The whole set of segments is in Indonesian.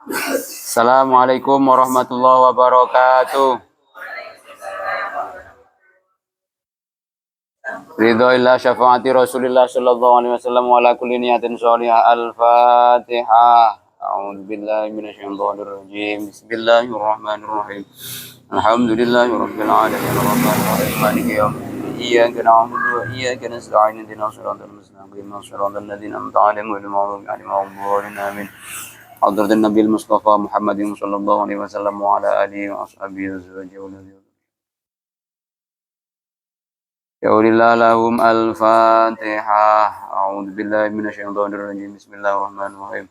Assalamualaikum warahmatullahi wabarakatuh. Ridhoillah syafaati Rasulillah sallallahu alaihi wasallam wa ala kulli niyatin sholihah. Al-Fatihah. A'udzu billahi minasyaitonir rajim. Bismillahirrahmanirrahim. Alhamdulillahirabbil alamin arrahmanir rahim maliki yaumiddin. Iyyaka na'budu wa iyyaka nasta'in ihdinas siratal mustaqim siratal ladzina an'amta 'alaihim ghairil maghdubi 'alaihim waladdallin amin. حضرة النبي المصطفى محمد صلى الله عليه وسلم وعلى آله وأصحابه وزوجه والذين يقول الله لهم الفاتحة. أعوذ بالله من الشيطان الرجيم. بسم الله الرحمن الرحيم.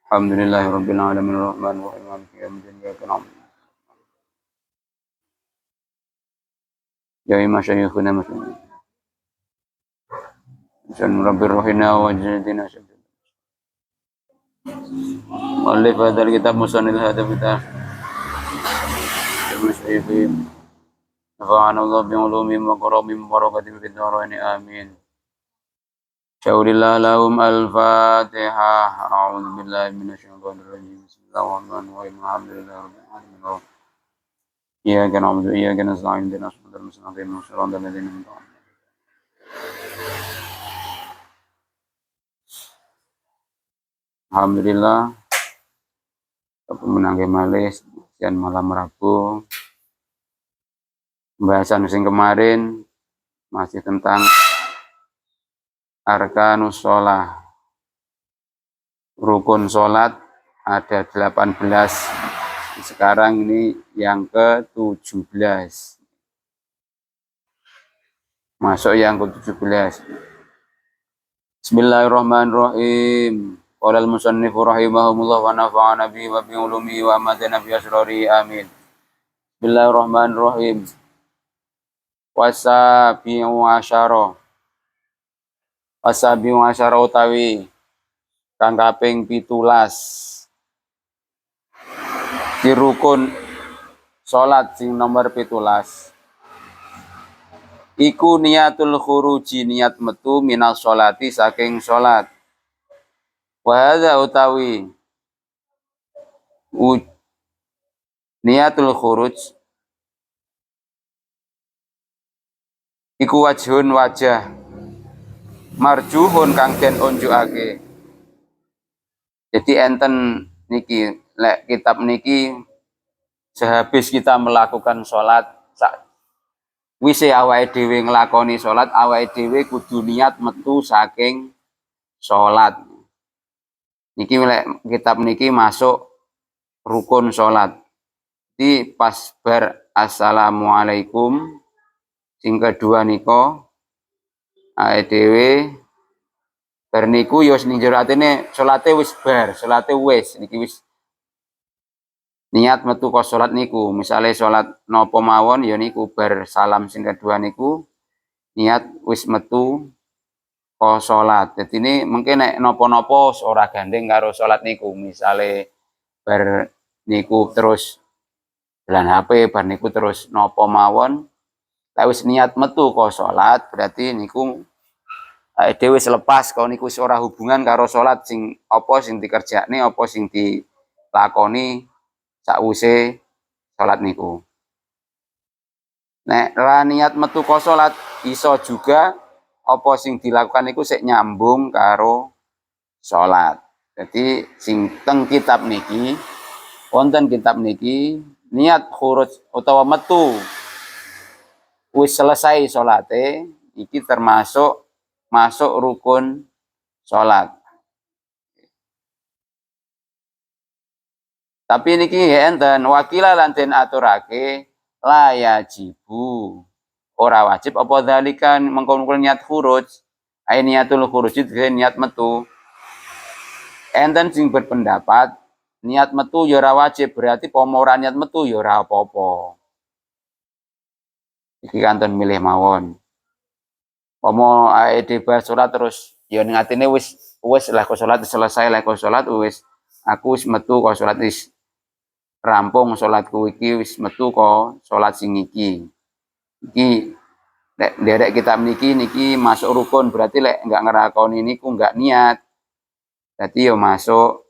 الحمد لله رب العالمين الرحمن الرحيم مالك يوم الدين إياك نعبد يا مشايخنا مشايخنا رب الرحمن وجدنا شد مؤلف هذا الكتاب مصنف هذا الكتاب المشرفين نفعنا الله بعلومهم وكرمهم وبركاتهم في الدارين آمين. شاور الله لهم الفاتحة. أعوذ بالله من الشيطان الرجيم. بسم الله الرحمن الرحيم. الحمد لله رب العالمين. إياك نعبد وإياك نستعين اهدنا الصراط المستقيم صراط الذين أنعمت عليهم. Alhamdulillah, pemenang Malis dan malam Rabu. Pembahasan musim kemarin masih tentang arkanus sholat. Rukun sholat ada 18. Sekarang ini yang ke-17. Masuk yang ke-17. Bismillahirrahmanirrahim. Qala al-musannifu rahimahumullah wa nafa'ana bihi wa bi ulumihi wa amatana bi asrari amin. Bismillahirrahmanirrahim. Wasabi'u asyara utawi kang kaping 17 di rukun salat sing nomor 17 iku niatul khuruji, niat metu minas sholati saking salat. Wa hadza utawi niatul khuruj iku wajhun wajah marjuhun kang den unjukake. Jadi enten niki lek kitab niki sehabis kita melakukan sholat wise awake dhewe nglakoni sholat, awake dhewe kudu niat metu saking sholat. Niki lek kitab niki masuk rukun sholat. Di pas bar assalamualaikum sing kedua niko awake dhewe bar niku ya ning jero atine salate wis bar, salate wis niki wis niat metu ka salat niku. Misale salat napa mawon ya niku bar salam sing kedua niku niat wis metu ka salat. Dadi ini mungkin nek napa-napa ora gandeng karo salat niku. Misale bar niku terus jalan HP, bar niku terus napa mawon lek wis niat metu ka salat berarti niku dhewe selepas kau niku wis ora hubungan karo salat sing apa sing dikerjakne apa sing dilakoni sakwise salat niku. Nek ra niat metu ka salat iso juga apa sing dilakukan niku sik nyambung karo salat. Jadi sing teng kitab niki wonten kitab niki niat khuruj utawa metu wis selesai salate iki termasuk masuk rukun sholat. Tapi niki enten wakila lan den aturake la yajibu. Ora wajib apa dzalikan mengko niat khuruj. Ai niatul khuruj itu niat metu. Enten sing berpendapat niat metu ya ora wajib, berarti pomo ora niat metu ya ora apa-apa. Iki kanton milih mawon. Pomo bar salat terus ya ning atine wis lah kok salat selesai, lah kok salat wis aku wis metu kok salat wis rampung salatku iki wis metu kok salat sing iki. Iki lek nderek kitab niki masuk rukun, berarti lek enggak nglakoni niku enggak niat. Dadi ya masuk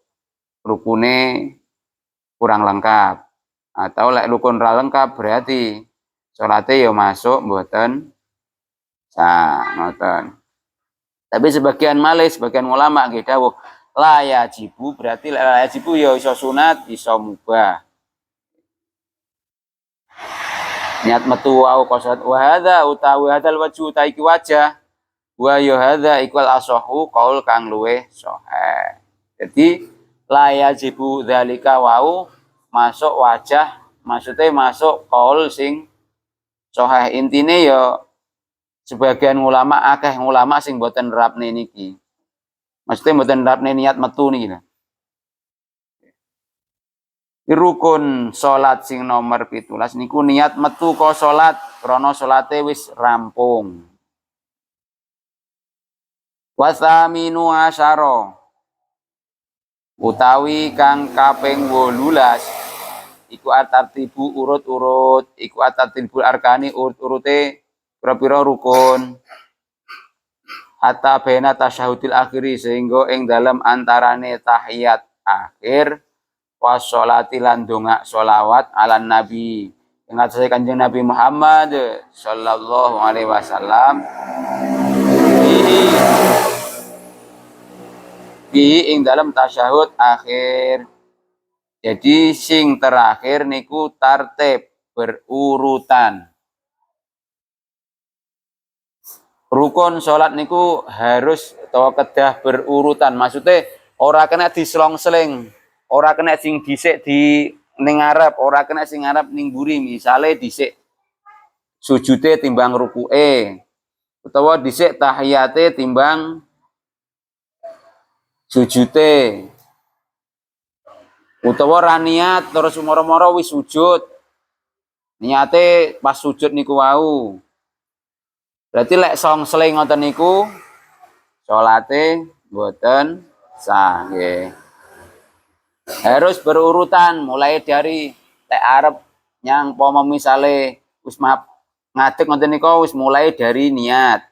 rukune kurang lengkap. Atau lek rukun ra lengkap berarti salate ya masuk mboten sah ngoten. Tapi sebagian ulama nggih dawuh la yajibu berarti la yajibu ya iso sunat, iso mubah. Niat metu wau qasad wa hadza utawi hadzal wajhu taiki wajah wa ya hadza ikwal asahu qaul kang luweh sahih. Jadi la yajibu dzalika wau masuk wajah maksudnya masuk qaul sing sahih. Intine ya sebagian ulama akeh ulama sing mboten nerapne niki. Maksudnya mboten nerapne niat metu niki. Rukun salat sing nomor 17 niku niat metu ka salat krana salate wis rampung. Wasaminu asyara utawi kang kaping 18 iku atartibu urut-urut iku atartibul arkani urut-urute pira-pira rukun hatta baina tasyahudil akhiri sehingga ing dalam antarane tahiyat akhir washolati lan donga sholawat ala nabi ing atase Kanjeng Nabi Muhammad sallallahu alaihi wasallam ing dalam tasyahud akhir. Jadi sing terakhir niku tartib berurutan. Rukun salat niku harus atau kedah berurutan. Maksudnya ora kena diselong-seling, ora kena sing dhisik di ning ngarep, ora kena sing ngarep ning mburi. Misale dhisik sujude timbang rukuke, utawa dhisik tahiyate timbang sujude. Utawa ra niat terus moro-moro wis sujud. Niate pas sujud niku wau. Berarti lek song-seling ngoten niku salate mboten sah nggih. Harus berurutan mulai dari lek arep nyang pomo misale wis ngadeg ngoten niku wis mulai dari niat.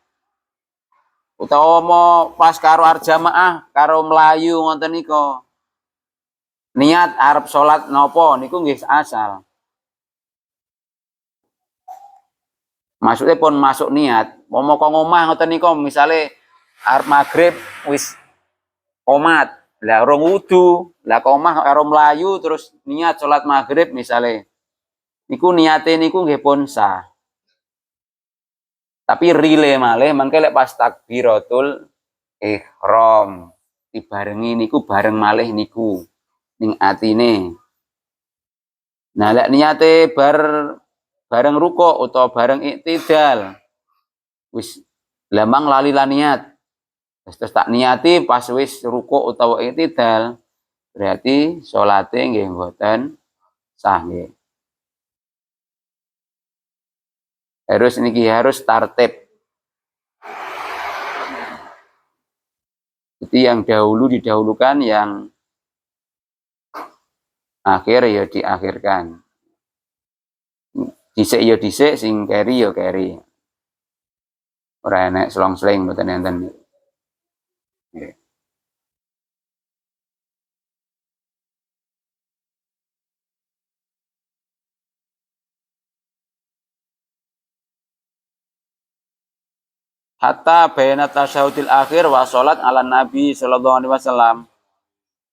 Utawa mau pas karo arep jamaah karo mlayu ngoten niku. Niat arep salat napa niku nggih asal. Maksudnya pun masuk niat, mau kok ngomah ngoten niku misale arep magrib wis qomat, lah urung wudu, lah omah karo mlayu terus niat salat magrib misale. Niku niate niku nggih pun sah. Tapi rile malih mangke lek pas takbiratul ihram dibarengi niku bareng malih niku ning atine. Nah lek niate bareng ruko utawa bareng iktidal wis lamang lali lan niat. Terus tak niati pas wis ruko utawa iktidal berarti salate nggih mboten sah nggih. Harus tartib. Jadi yang dahulu didahulukan, yang akhir ya diakhirkan. Dhisik ya dhisik, sing keri ya keri. Ora enek selong-seling mboten enten. Nggih. Hatta bayana tasyahudil akhir wa sholat ala nabi sallallahu alaihi wasallam.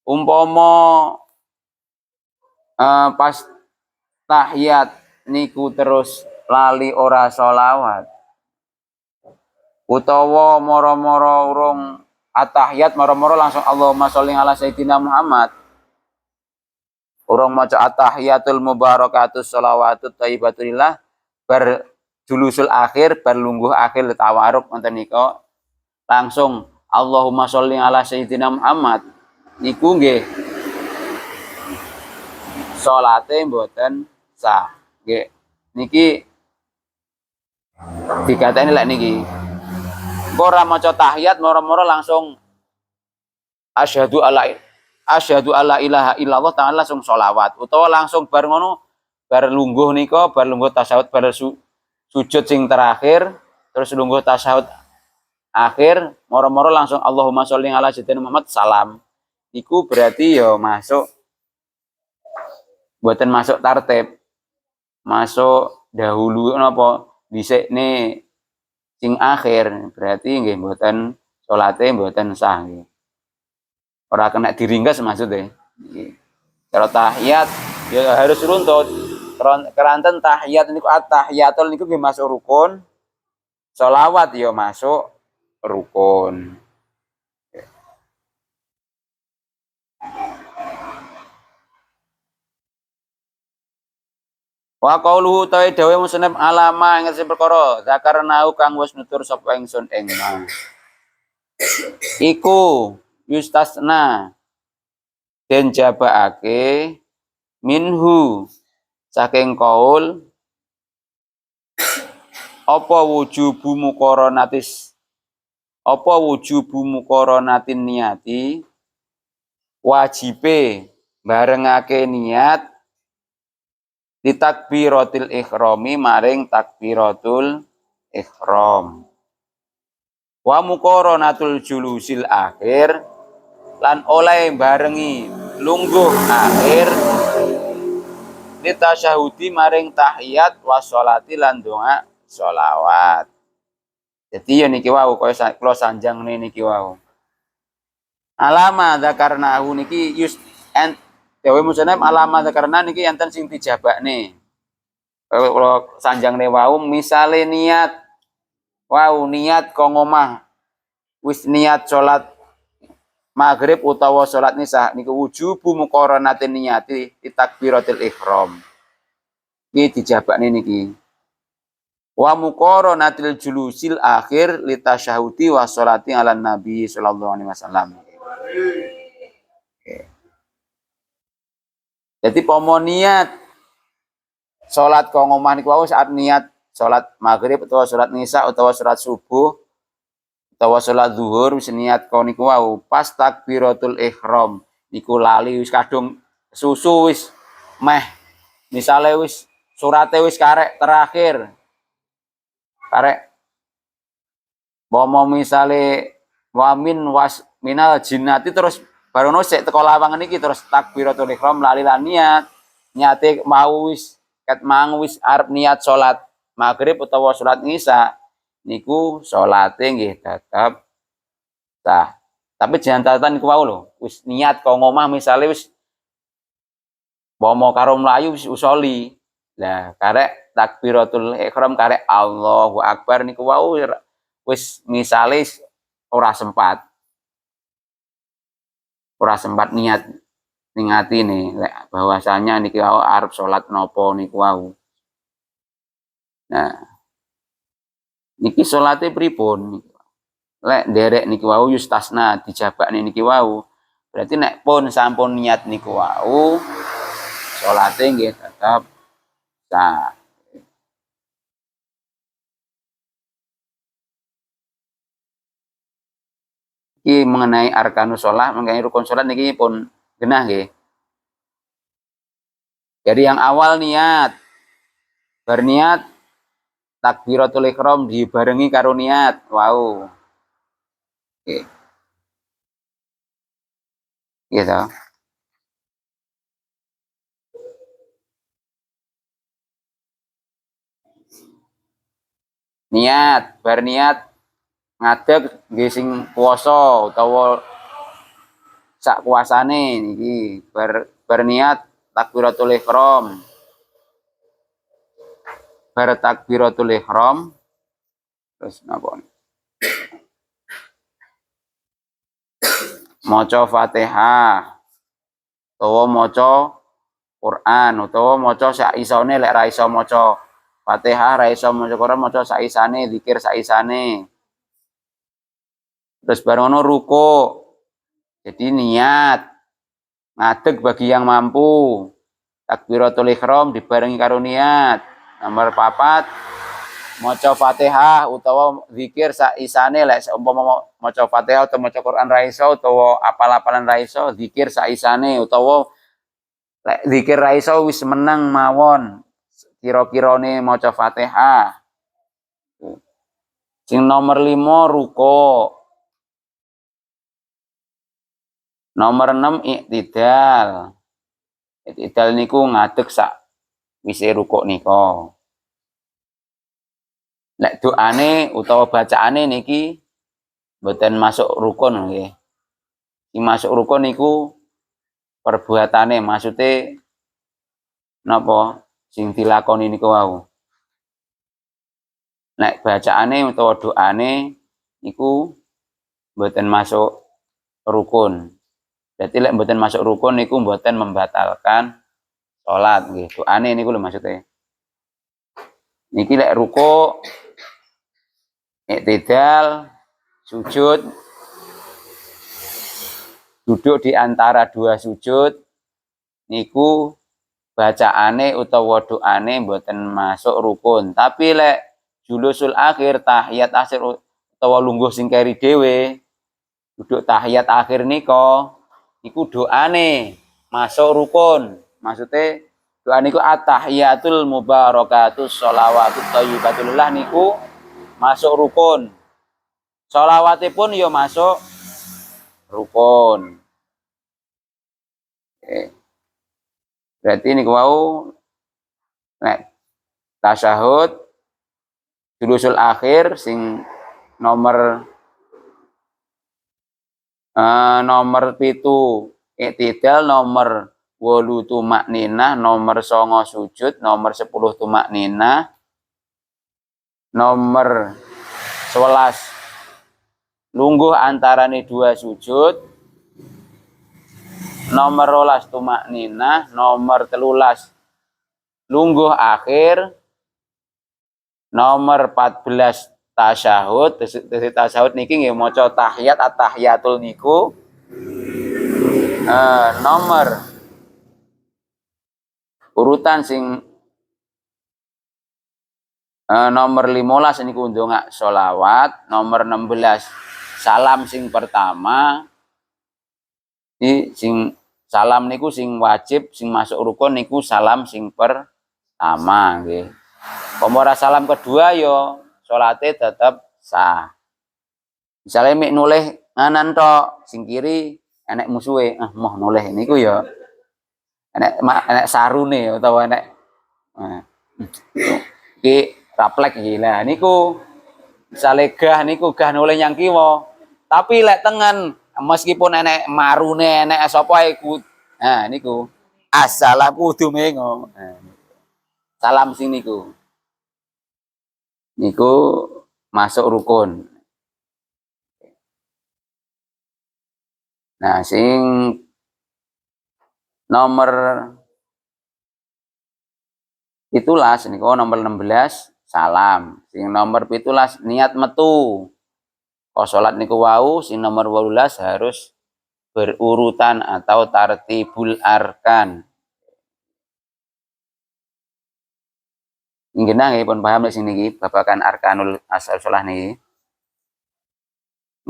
Umpama pas tahiyat niku terus lali ora sholawat. Utawa moro-moro urung atahiyat moro-moro langsung Allahumma sholli ala sayyidina Muhammad. Urung maca atahiyatul mubarakatus sholawatut thayyibatulillah bar julusul akhir bar lungguh akhir tawaruk ngoten nika langsung Allahumma sholli ala sayyidina Muhammad niku nggih salate mboten sah nggih niki dikateni lek niki ora maca tahiyat moro-moro langsung asyhadu alla ilaha illallah ta'ala langsung sholawat utawa langsung bar ngono bar lungguh nika bar lungguh tasyahud bar sujud sing terakhir terus lungguh tasyahud akhir moro-moro langsung Allahumma sholli ala sayyidina Muhammad salam iku berarti ya masuk Mboten masuk tartib, masuk dahulu napa dhisikne sing akhir berarti nggih mboten salate mboten sah nggih. Ora kena diringkes maksudnya. Nggih. Kalau tahiyat ya harus runtut. Keranten tahiyat niku at-tahiyatul niku nggih masuk rukun. Sholawat ya masuk rukun. Wa qauluhu ta'i dawe musnad alama ing perkara zakarnau kang wis nutur sapa ingsun ing ma. Iku yustasna den jabaake minhu saking qaul apa wujubu muqaranatis apa wujubu muqaranatin niati wajibe barengake niat ditakbiratil ikhrami maring takbiratul ikhram wa muqaranatul julusil akhir lan oleh barengi lungguh akhir ditasyahudi maring tahiyat washolati lan donga sholawat. Jadi ya niki wau kaya kula sanjang niki wau. Alama dzakarnahu niki dewe musannaf alama dzakarna niki enten sing dijabakne. Kula sanjangne wau misale niat wau niat kok ngomah wis niat salat maghrib utawa salat nisa niku wujubu muqaranatin niyati takbiratil ihram. Iki dijabakne niki. Wa muqaranatil julusil akhir litasyahudi wa sholati ala nabi sallallahu alaihi wasallam. Jadi pomo niat salat kok ngomah niku wau saat niat salat maghrib utawa salat nisa utawa salat subuh utawa salat zuhur wis niat kok niku wau pas takbiratul ihram niku lali wis kadung susu wis meh misale wis surate wis karek terakhir karek pomo misale wamin was minal jinnati terus baru nosek teko lawangan iki terus takbiratul ihram lali lan niate mau wis ket mang wis arep niat salat maghrib utawa salat isya niku salate nggih tetep sah. Tapi jangan catatan niku wau lho, wis niat kok ngomah misale wis pomo karo mlayu wis usoli. Lah karek takbiratul ihram karek Allahu Akbar niku wau wis misale ora sempat niat ning atine lek bahwasanya niki wau arep salat napa niku wau. Nah, niki salate pripun? Lek nderek niki wau yustasna dijabakne niki wau. Berarti nek pun sampun niat niku wau salate nggih tetep sah. Iki mengenai arkanus shalah, mengenai rukun salat niki pun genah nggih. Jadi yang awal niat, berniat takbiratul ihram dibarengi karo niat. Wow. Oke. Gitu. Niat, berniat ngadeg nggih sing puasa utawa sak kuasane niki berniat takbiratul ihram. Bar takbiratul ihram terus napa? Maca Fatihah utawa maca Quran utawa maca sak isane lek ra iso maca Fatihah, ra iso maca Quran, maca sak isane, zikir sak isane. Terus bareng ngono ruku. Jadi niat ngadeg bagi yang mampu. Takbiratul ihram dibarengi karo niat. Nomor 4 maca Fatihah utawa zikir sak isane lek umpama maca Fatihah utawa maca Quran ra iso utawa apal-apalan ra iso, zikir sak isane utawa lek zikir ra iso wis meneng mawon. Kira-kirane maca Fatihah. Sing nomor 5 ruku. Nomor 6 iktidal. I'tidal niku ngadeg sak wise rukuk nika. Nek doane utawa bacaane niki mboten masuk rukun nggih. Sing masuk rukun niku perbuatane, maksude napa sing dilakoni niku wau. Nek bacaane utawa doane niku mboten masuk rukun. Berarti lek mboten masuk rukun niku mboten membatalkan salat nggih. Doane niku lho maksude. Niki lek rukuk, i'tidal, sujud, duduk di antara dua sujud niku bacaane utawa doane mboten masuk rukun. Tapi lek julusul akhir, tahiyat akhir utawa lungguh sing keri dhewe, duduk tahiyat akhir nika niku doane masuk rukun. Maksude doa niku at-tahiyatul mubarakatus sholawatut thayyibatullah niku masuk rukun. Sholawatipun ya masuk rukun. Berarti niku wau nek tasyahud julusul akhir sing nomor 7 i'tidal, nomor 8 tumakninah, nomor 9 sujud, nomor 10 tumakninah, nomor 11 lungguh antarane dua sujud, nomor 12 tumakninah, nomor 13 lungguh akhir, nomor 14 tasyahud. Tasyahud niki nggih maca tahiyat at-tahiyatul niku. Nomor urutan sing nomor 15 niku ndongak sholawat, nomor 16 salam sing pertama. Sing salam niku sing wajib, sing masuk rukun niku salam sing pertama nggih. Pomora salam kedua yo salate tetep sah. Misale mik nulih nganan tok, sing kiri enek musuhe, moh nulih niku ya enek sarune utawa enek iki raplek iki. Lah niku misale gah niku gah nulih nyang kiwa. Tapi lek tengen meskipun enek marune, enek sapa iku, niku assalam kudu mengo. Salam sing niku masuk rukun. Nah, sing nomor 17 niku nomor 16 salam. Sing nomor 17 niat metu. Salat niku wau sing nomor 18 harus berurutan atau tartibul arkan. Nggih nggih pun paham lek sing niki babagan arkanul asal salat niki.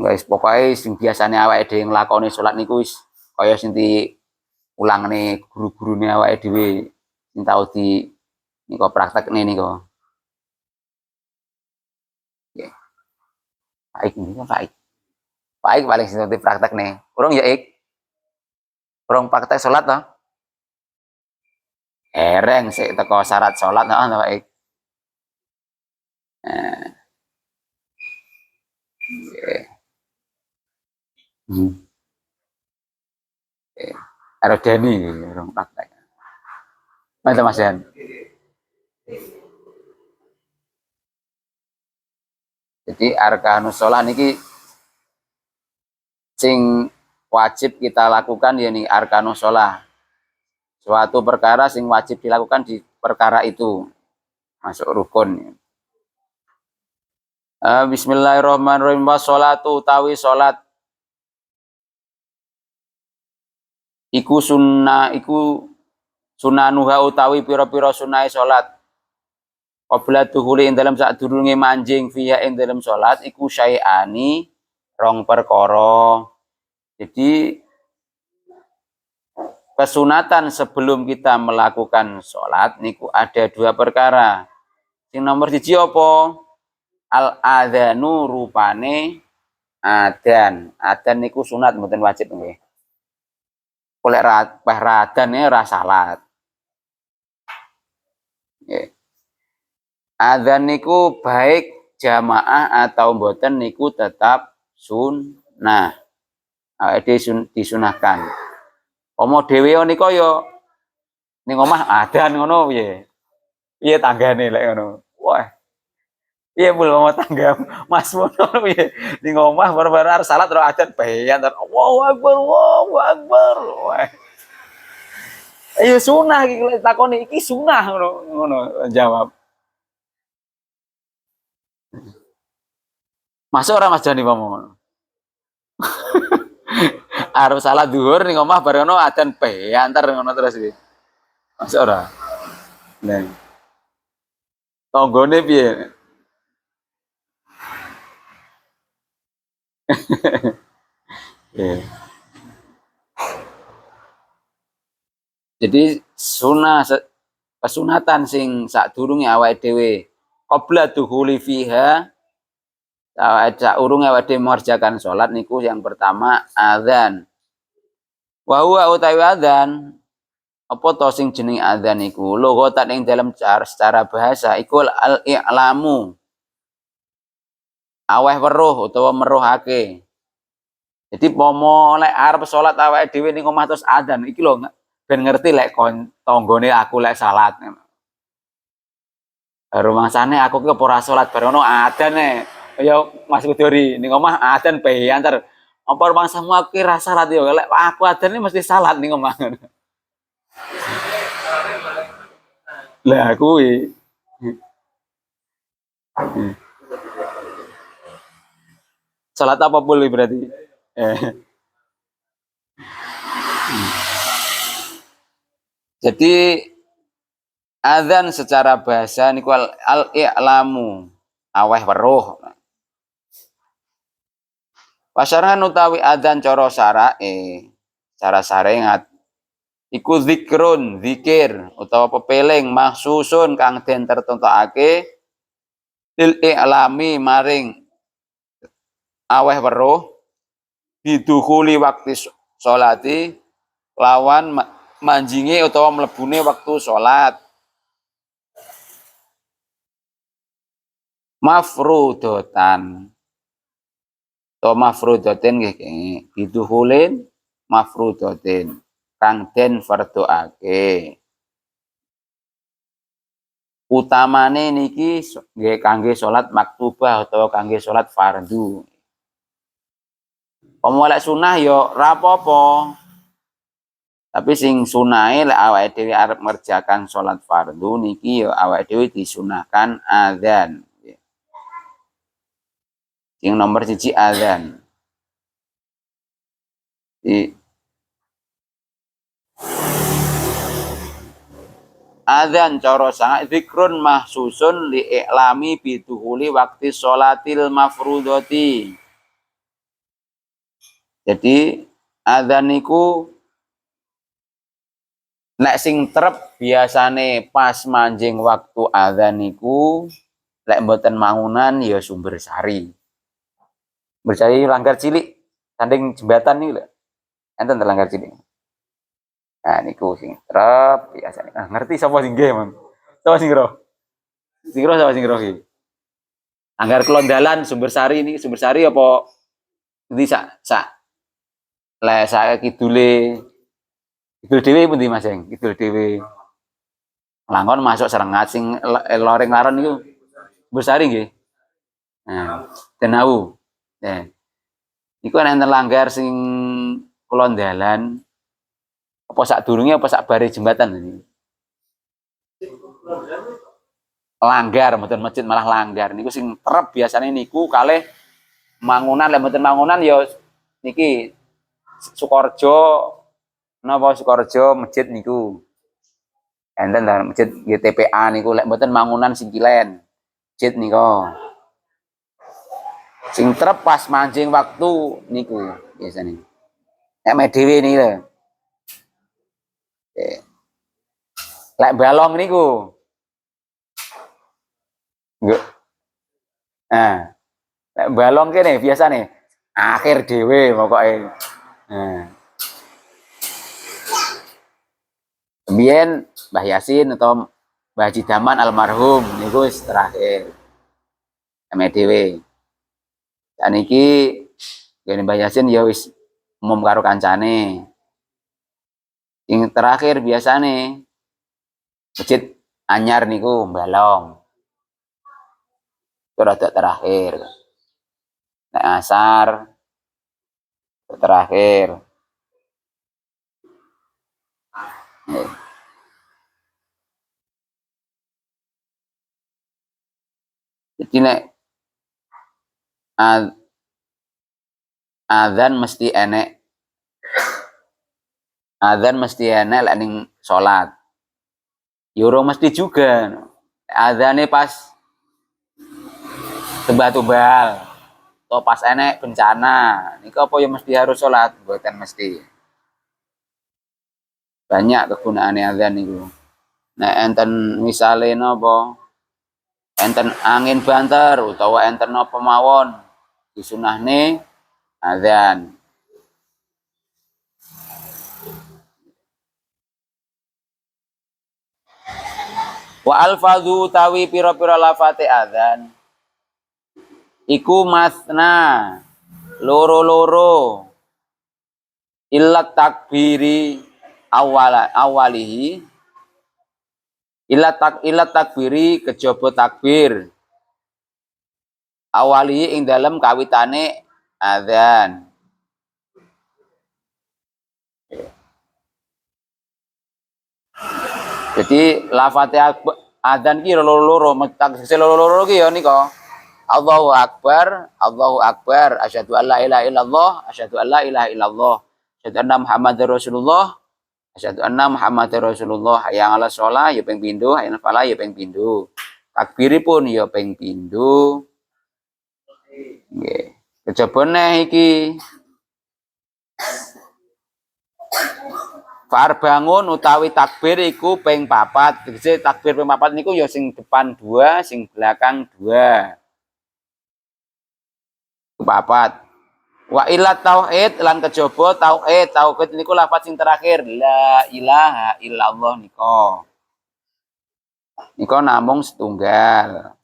Guys, pokoke sing biasane awake dhewe nglakoni salat niku wis kaya sing diulangane guru-gurune awake dhewe sing tau di nika praktekne nika. Nggih. Baik niku baik. Baik paling sing dipraktekne. Urung ya Ik? Urung praktek salat to? Ereng sik teko syarat salat heeh to Ik. Karo Deni urung praktek. Mantap Mas Den. Jadi arkanus shalah niki sing wajib kita lakukan ya nih arkanus shalah. Suatu perkara sing wajib dilakukan di perkara itu masuk rukun. Bismillahirrahmanirrahim. Washolatu utawi salat iku sunanuha utawi pira-pira sunahe salat. Qabla dukhuli ing dalem sadurunge manjing fiha ing dalem salat iku syai'ani rong perkara. Jadi kesunatan sebelum kita melakukan salat niku ada dua perkara. Sing nomor 1 apa? Al-adzanu rupane adzan. Adzan niku sunat mboten wajib nggih. Oleh radan ora salat. Nggih. Adzan niku baik jamaah atau mboten niku tetap sunnah. Disunahkan. Pomo dhewe nika ya ning omah adzan ngono piye? Piye tanggane lek ngono? Wah, piye mul mau tangga Mas ngono piye? Ning omah bar-bar arep salat ro adzan bayan tar Allahu Akbar, Allahu Akbar. Wah. Ayo sunah iki lek takoni iki sunah ngono ngono jawab. Masuk ora Mas Jani ngomong ngono? Arep salat zuhur ning omah bar ngono adzan antar ngono terus iki. Masuk ora? Nah. Tanggane piye? Yeah. Jadi kesunatan sing sadurunge awake dhewe qabla dukhuli fiha saurunge awake dhewe mengerjakan salat niku yang pertama adzan. Wa huwa utawi adzan apa to sing jeneng adzan iku lughatan ing dalam secara bahasa iku al-i'lamu aweh weruh utawa meruhake. Jadi pomo lek arep salat awake dhewe ning omah terus adzan iki lho ben ngerti lek tanggane aku lek salat. Rumangsane aku ki apa ora salat bar ono adzane. Ya Mas Kudori ning omah adzan bae antar apa rumangsamu aku ki ra salat ya lek aku adzan mesti salat ning omah. Lah kuwi. Salat apa boleh berarti? Jadi adzan secara bahasa niku al-i'lamu aweh weruh. Pasaran utawi adzan cara syarae, cara syariat iku zikrun, zikir utawa pepeling mahsusun kang den tertentokake lil i'lami maring aweh weruh bidukhuli waktu sholati lawan manjinge utawa mlebune wektu salat. Mafrudotan to mafrudoten nggih bidukhulin mafrudotin kang den fardhoake. Utamane niki nggih kangge salat maktubah utawa kangge salat fardu. Pemolek sunah ya ora apa-apa. Tapi sing sunahe lek awake dhewe arep ngerjakan salat fardu niki ya awake dhewe disunahkan adzan. Sing nomor 1 adzan. Adzan cara sangat zikrun mahsusun li i'lami biduhuli waktu sholatil mafrudoti. Jadi adzan niku nek sing trep biasane pas manjing waktu adzan niku lek mboten mangunan ya Sumber Sari. Sumber Langgar Cilik sanding jembatan niku lho. Enten Langgar Cilik. Nah niku sing trep biasane. Ah ngerti sapa sing nggih, Mam? Sapa sing roh? Sing roh sapa sing roh iki? Anggar Kelondalan Sumber Sari niki Sumber Sari apa endi sak lek sak kidule Kidul dhewe pundi Mas Eng? Kidul dhewe. Langkon masuk Serengat sing loreng laron niku Sumber Sari nggih. Nah, Tenau. Nah. Iku enten Langgar sing Kelondalan apa sadurunge apa sakbare jembatan ini. Langgar mboten masjid malah Langgar niku sing terep biasane niku kalih mangunan lek mboten mangunan ya niki Sukorejo napa Sukorejo masjid niku. Enten masjid GTPA niku lek mboten mangunan sing kilen. Masjid niku. Sing trep pas mancing waktu niku biasane. Nek dhewe niki lho. Lek balong niku. Nggih. Nah, lek balong kene biasane akhir dhewe pokoke. Nah. Biyen Mbah Yasin atau Mbah Haji Daman almarhum niku wis terakhir. Ame dhewe. Saniki ngene Mbah Yasin ya wis umum karo kancane. Yang terakhir biasane masjid anyar niku Balong. Itu rada terakhir. Nek asar terakhir. Jadi nek adzan mesti enek. Adzan mesti enek lek ning salat. Yuro mesti juga. Adzane pas tebal-tebal atau pas enek bencana. Niku apa ya mesti harus salat, mboten mesti. Banyak kegunaane adzan niku. Nek enten misale napa enten angin banter utawa enten napa mawon disunahne adzan. Wa alfadhu tawi pira-pira lafate adzan iku masna loro-loro illat takbiri awalihi illat takbiri kejaba takbir awalihi ing dalem kawitane adzan. Jadi lafate adzan ki loro-loro, tegese loro-loro ki ya nika. Allahu Akbar, asyhadu an la ilaha illallah, asyhadu an la ilaha illallah, asyhadu anna Muhammadar Rasulullah, asyhadu anna Muhammadar Rasulullah. Hayang ala sholah ya ping pindho, hayang falah ya ping pindho. Takbiripun ya ping pindho. Nggih. Kejaba neh iki. Far bangun utawi takbir iku ping 4. Tegese takbir ping 4 niku ya sing depan 2, sing belakang 2. Papat. Wa ila tauhid lan kejaba tauhid. Tauhid niku lafaz sing terakhir la ilaha illallah nika. Nika namung setunggal.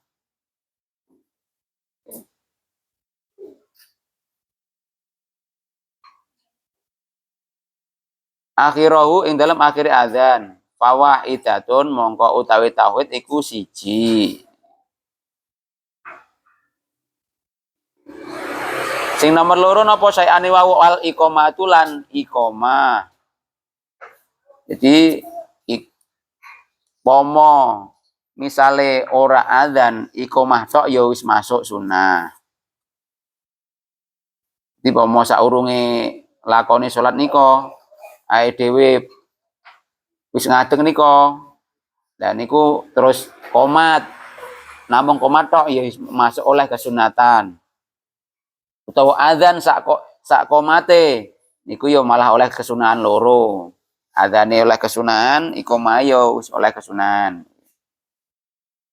Akhirahu ing dalam akhir adzan. Fawahidatun mongko utawi tauhid iku siji. Sing nomor loro napa sayane wau al iqamatu lan iqamah. Jadi pomo misale ora adzan iqamah tok ya wis masuk sunah. Jadi pomo saurunge lakoni salat nika ae dhewe wis ngadeg nika. Lah niku terus qomat. Namung qomat tok ya wis masuk oleh kesunatan. Utawa adzan sak qomate niku ya malah oleh kesunahan loro. Adzane oleh kesunahan, iqamah ya wis oleh kesunahan.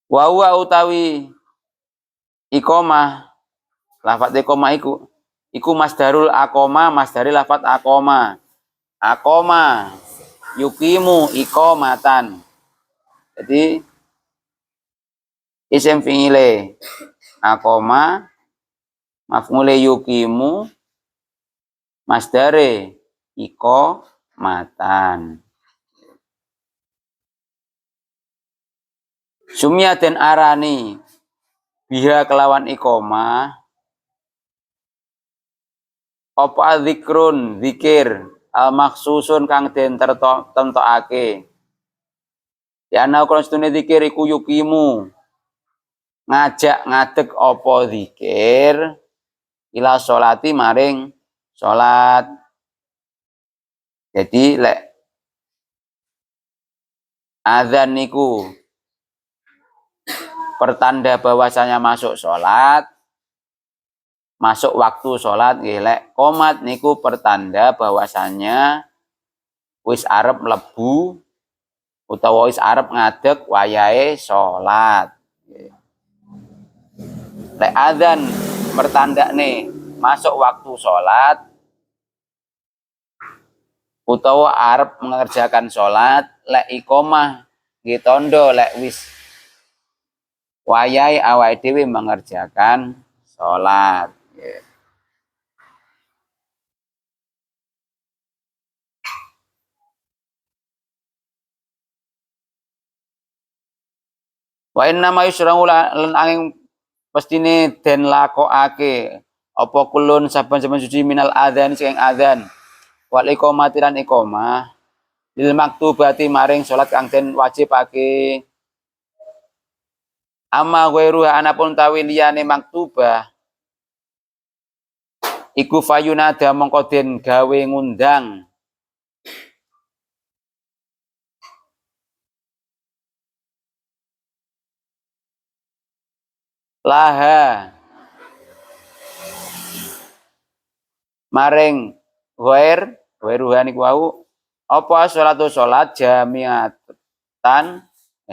Wa huwa utawi iqamah lafaz iqamah iku masdarul aqama, masdari lafaz aqama. Aqama yuqimu iqamatan. Jadi isim fi'ile aqama maf'ule yuqimu masdare iqamatan. Sumya den arani biha kelawan iqamah apa zikrun zikir al maksusun kang den tentokake. Ya ana kron setune zikir iku yuqimu ngajak ngadeg apa zikir ila sholati maring salat. Jadi lek azan niku pertanda bahwasanya masuk salat, masuk waktu salat nggih. Lek qomat niku pertanda bahwasanya wis arep mlebu utawa wis arep ngadeg wayahe salat. Lek azan pertandane masuk waktu salat, utawa arep mengerjakan salat lek iqomah nggih tondo lek wis wayahe awake dhewe mengerjakan salat. Wa inna ma yusra'u lan angin pestine den lakokake apa kulun saben-saben suci minal adzan sing adzan wal iqamati lan iqamah lil maktubati maring salat kang den wajibake amma ghairu anapun tawi liyane maktubah iku fayunada mongko den gawe ngundang laha maring ghairuha niku wau apa salatu salat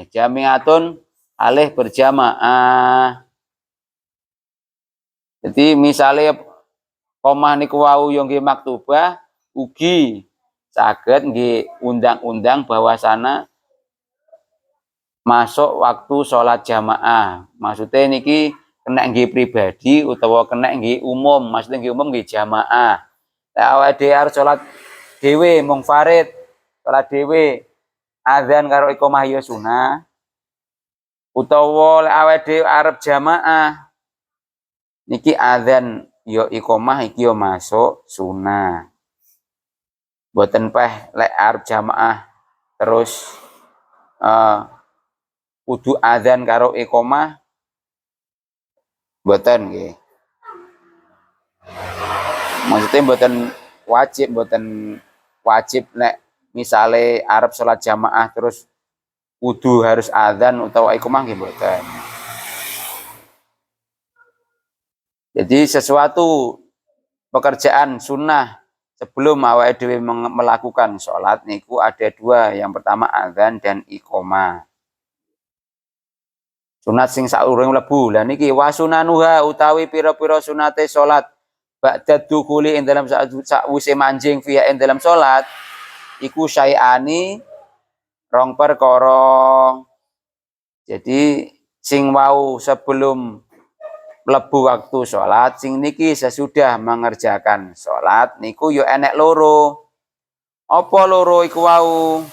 jamiatun alih berjamaah. Jadi misalnya komah niku wau yo nggih maktubah ugi saged nggih undang-undang bahwasana masuk waktu sholat jamaah. Maksudnya niki kena nggih pribadi utawa kena nggih umum. Maksudnya nggih umum nggih jamaah. Lah awake dhewe arep sholat dhewe mung farid, sholat dhewe azan karo iqomah ya sunah. Utawa lek awake dhewe arep jamaah niki azan ya iqomah iki ya masuk sunah. Boten peh lek arep jamaah terus kudu azan karo iqomah boten nggih. Maksudnya boten wajib nek misale arep salat jamaah terus kudu harus azan utawa iqomah nggih boten. Jadi sesuatu pekerjaan sunnah sebelum awake dhewe melakukan sholat niku ada dua. Yang pertama azan dan iqomah. Sunat sing saurung mlebu. Lah niki wasunanuha utawi pira-pira sunate salat ba'da dukhuli ing dalam sakwise manjing fiya ing dalam salat iku syai'ani rong perkara. Jadi sing wau sebelum mlebu waktu sholat, sing niki sesudah mengerjakan sholat niku yo enek loro. Apa loro iku wau?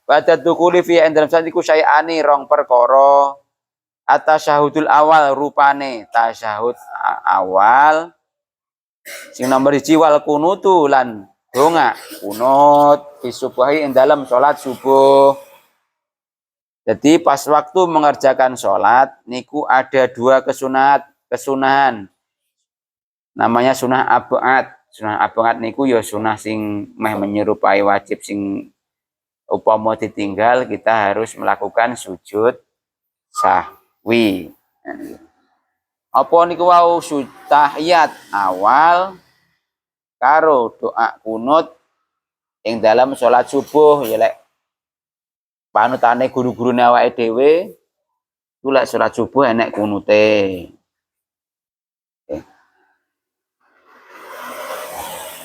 Ba'da dukhuli fi ing dalam salat iku syai'ani rong perkara. Atasyahudul awal rupane tasyahud awal sing nomor 1 wal kunutu lan donga kunut disubuhi ing dalam sholat subuh. Jadi pas waktu mengerjakan sholat niku ada dua kesunahan. Namanya sunah abad. Sunah abad niku ya sunah sing meh menyerupai wajib sing upama ditinggal kita harus melakukan sujud sahwi. Apa niku wau tahiyat awal karo doa kunut ing dalam sholat subuh ya lek panutane guru-gurune awake dhewe ku lek sholat subuh enek kunute.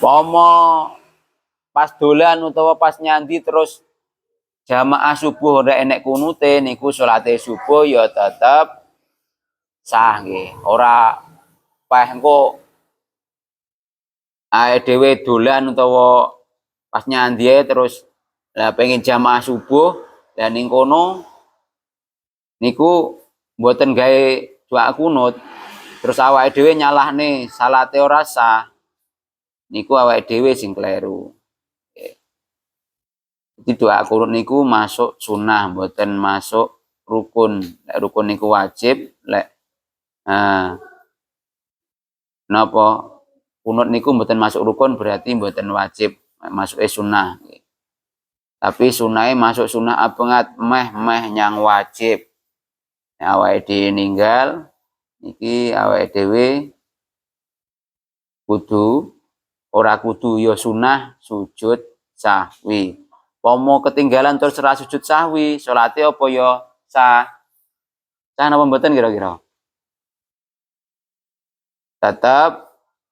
Pomo pas dolan utawa pas nyandi terus jamaah subuh ora enek kunute niku salate subuh ya tetep sah nggih. Ora peh engko awake dhewe dolan utawa pas nyandi terus lah pengen jamaah subuh dan ning kono niku mboten gawe doa kunut terus awake dhewe nyalahne salate ora sah niku awake dhewe sing kleru. Jadi doa kunut niku masuk sunah mboten masuk rukun. Lek rukun niku wajib, lek napa kunut niku mboten masuk rukun berarti mboten wajib, masuk sunah. Tapi sunahe masuk sunah abangat meh yang wajib. Awake dhewe ninggal niki awake dhewe kudu ora kudu ya sunah sujud sahwi. Pomo ketinggalan terus ora sujud sahwi, salate apa ya sah? Sah napa mboten kira-kira? Tetep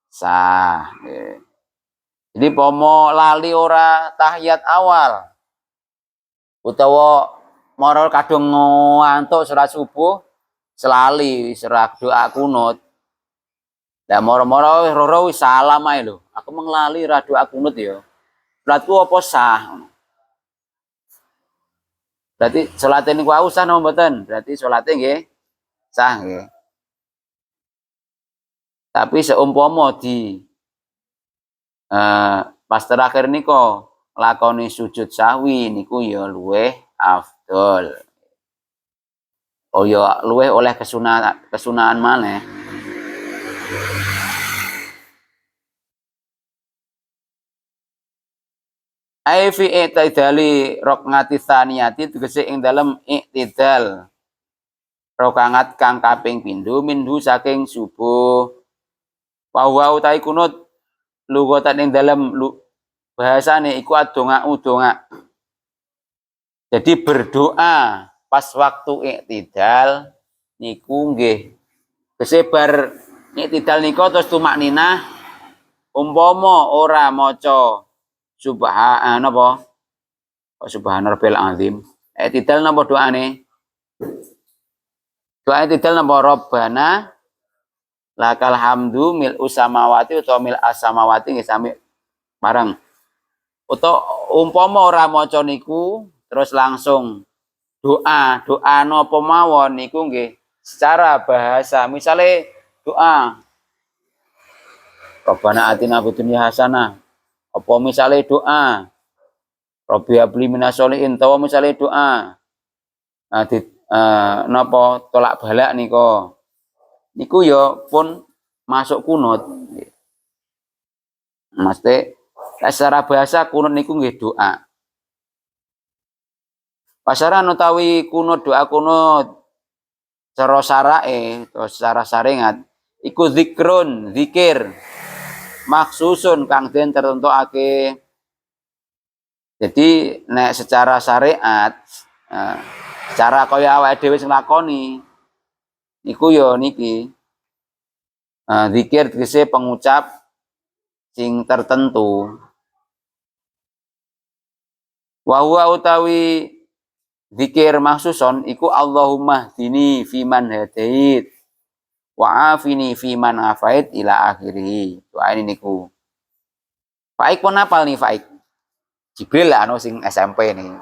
sah. Jadi pomo lali ora tahiyat awal utawa moro kadung ngantuk salat subuh selali serak doa kunut. Lah moro-moro roro wis salam ae lho. Aku menglali ra doa kunut ya. Salatku apa sah? Berarti salate niku wau sah napa mboten? Berarti salate nggih sah nggih. Tapi seumpama di pas terakhir niku lakoni sujud sahwi niku ya luweh afdol. Oh ya luweh oleh kesunahan maneh. Ai fi i'tidali rakaati tsaniyati tegese ing dalem i'tidal rakaat kang kaping pindho minhu saking subuh. Wa wa utai kunut lugatan ing dalem bahasane iku adonga. Jadi berdoa pas waktu i'tidal niku nggih kesebar i'tidal niku terus tumakninah umpama ora maca napa subhanarabbil azim i'tidal napa doane doa i'tidal napa robbana lakal hamdu mil usamawati utawa mil asamawati nggih sami bareng utawa umpama ora maca niku terus langsung doa napa mawon niku nggih secara bahasa misale doa Rabbana atina fid dunya hasanah apa misale doa Rabbi habli minas sholihin utawa misale doa napa tolak balak niku ya pun masuk kunut. Mesti secara bahasa kunut niku nggih doa. Pasaran utawi kunut doa kunut cara syara'e atau secara syariat iku zikrun zikir maksusun kang den tertentukake. Jadi nek secara syariat secara kaya awake dhewe sing lakoni niku ya niki zikir tegese pengucap sing tertentu. Wa huwa utawi zikir maksuson iku Allahumma hdini fiman hadait wa afini fiman afait ila akhirih. Doa ini niku. Faik pun apal nih Faik? Jibril lah anu sing SMP nih.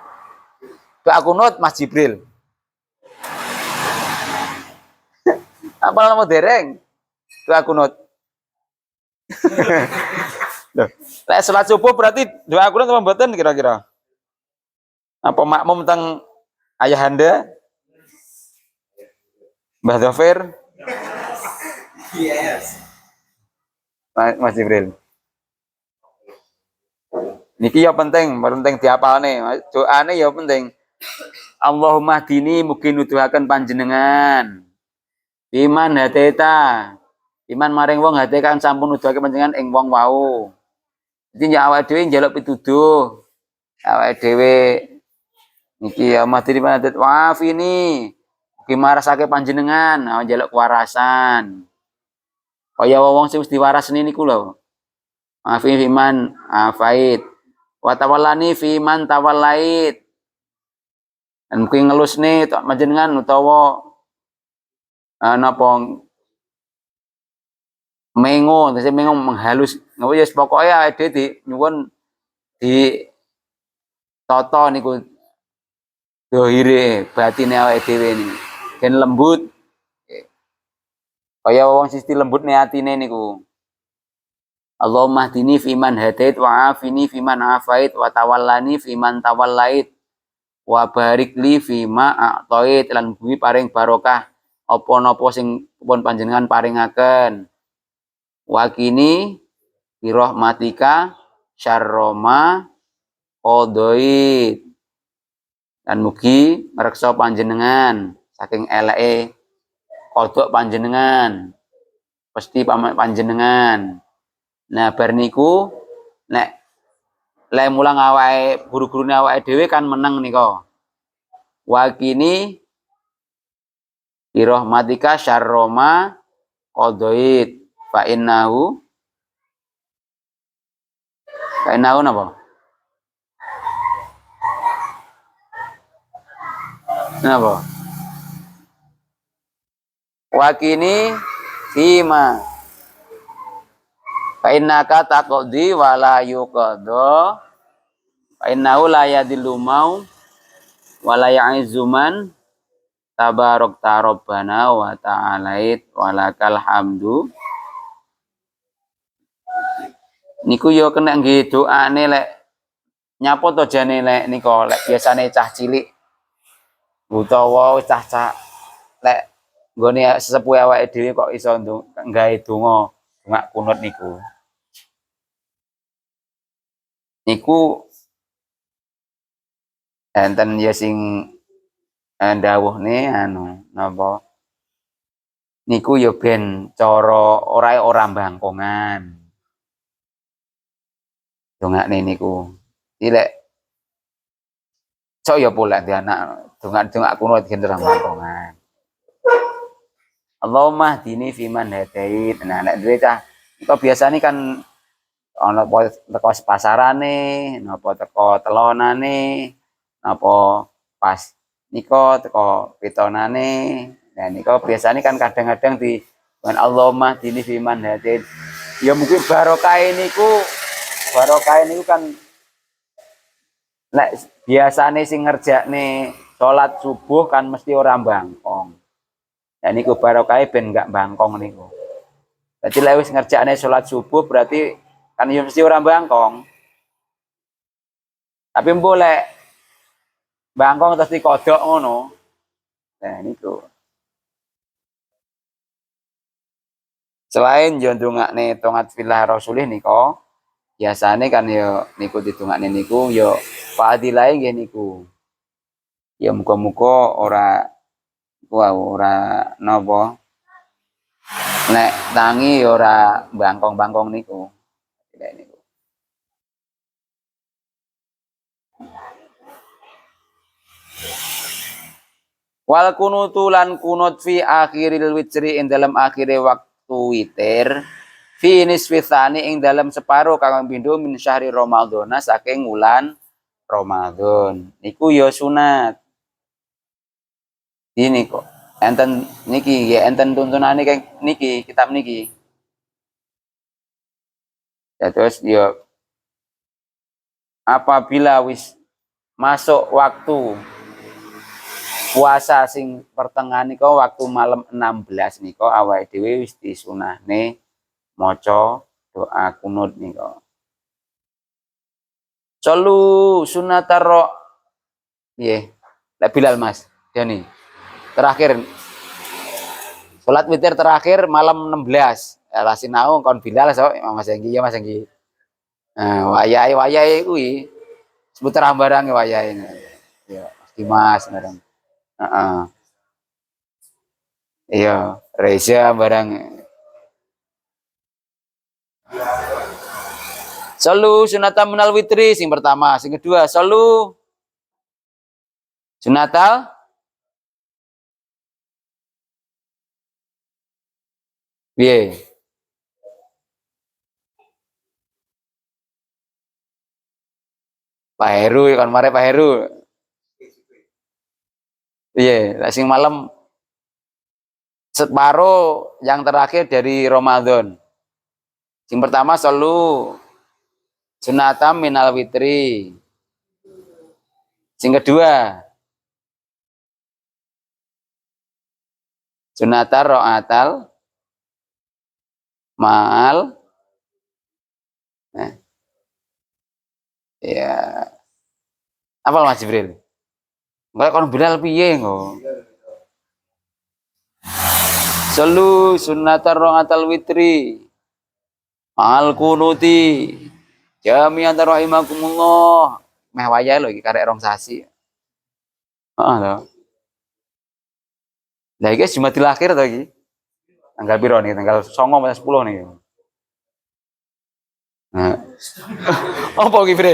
Doa kunut Mas Jibril. Apal mau dereng? Doa kunut. Lek salat subuh berarti doa kunut apa mboten kira-kira? Apa makmum tentang ayahanda? Mbah Dhafir? Yes. Mas Jibril. Niki ya penting diapalne. Doane ya penting. Allahumma dini mugi nuduhaken panjenengan. Iman hateta. Iman maring wong hate kang sampun nuduhake panjenengan ing wong wau. Jadi ya awake dhewe njaluk pituduh. Awake dhewe niki ya madiri panadet waaf ini. Mugi marasake panjenengan, njaluk kewarasan. Kaya wong sing wis diwarasni niku lho. Maafi fiman afait. Wa tawallani fiman tawallait. Dan mugi ngelusne panjenengan utawa napa mengo menghalus. Napa ya pokoke awake dhewe nyuwun di toto niku dohire batine awake dhewe niku. Gen lembut. Kaya wong sisti lembut ne atine niku. Allahumma hdini fiman hadait wa afini fiman afait wa tawallani fiman tawallait wa barik li fima a'tait lan bumi paring barokah apa napa sing pun panjenengan paringaken wa kini bi rahmatika syarroma qadait dan mugi ngreksa panjenengan saking eleke kodok panjenengan pasti panjenengan. Nah bar niku nek le mulang awake guru-gurune awake dhewe kan meneng nika. Wa kini bi rahmatika syarroma qadait fa innahu Kayak naon apa? Napa? Wakini fima fa innaka taqdi wala yuqadha fa innahu la yadillu mau wala ya'izuman tabarok tarobana wa ta'alait walakal hamdu. Niku yo kena nggih doane lek nyapa to jane lek nika lek biasane cah cilik utawa cah-cah lek nggone sesepuh awake dhewe kok iso nggawe donga kunut niku. Niku enten ya sing ndawuhne anu napa niku ya ben cara ora mbangkongan. Dongakne niku. Iki lek sok ya pula di anak dongak kunut gen ora mbangkongan. Allahumma dini fiman hadait. Nah nek dhewe cah kok biasane kan ana teko pasarane, napa teko telonane, napa pas nika teko pitonane. Nah nika biasane kan kadang-kadang di Allahumma dini fiman hadait. Ya mungkin barokah niku kan nek biasane sing ngerjakne salat subuh kan mesti ora bangkong. Nah niku barokahe ben enggak bangkong niku. Berarti lek wis ngerjakne salat subuh berarti kan ya mesti ora bangkong. Tapi boleh bangkong terus dikodok ngono. Nah niku. Selain yo ndongakne tongat filah rasulih nika, biasane kan yo niku didongakne niku yo fadilahe nggih niku. Ya muga-muga ora napa nek tangi ora bangkong-bangkong niku. Niku. Wal kunutu lan kunut fi akhiril witri ing dalam akhire waktu witir fi nisfitsani ing dalam separo kang pindho min syahri Ramadhana saking wulan Ramadan. Niku ya sunat. Ini kok enten niki ya enten tuntunane kayak niki kitab niki. Ya terus ya apabila wis masuk waktu puasa sing pertengahan nika waktu malam 16 nika awake dhewe wis disunahne maca doa kunut nika. Solu sunatar nggih. Lek Bilal Mas, Dani. Terakhir salat witir terakhir malam 16. Lah sinau kon Bilal so Mas Enggi ya Mas Enggi. Nah, wayahe kuwi seputar barang wayahe. Ya, Mas barang. Heeh. Iya, Reza barang. Solu sunatan minal witri sing pertama, sing kedua solu sunatal piye? Pak Heru kan mare Pak Heru. Iya, sing malam separuh yang terakhir dari Ramadan. Sing pertama solu sunatam minal witri. Sing kedua sunatar ro'atal ma'al nah, ya apa Mas Jibril? Enggak kon Bilal piye kok? Solu sunatar ro'atal witri ma'al kunuti jami'an rahimakumullah. Meh wayahe lho iki karek rong sasi. Heeh lho. Lah iki Jumatil akhir to iki. Tanggal piro nih? Tanggal 9 atau 10 nih. Nah. Apa iki, Bre?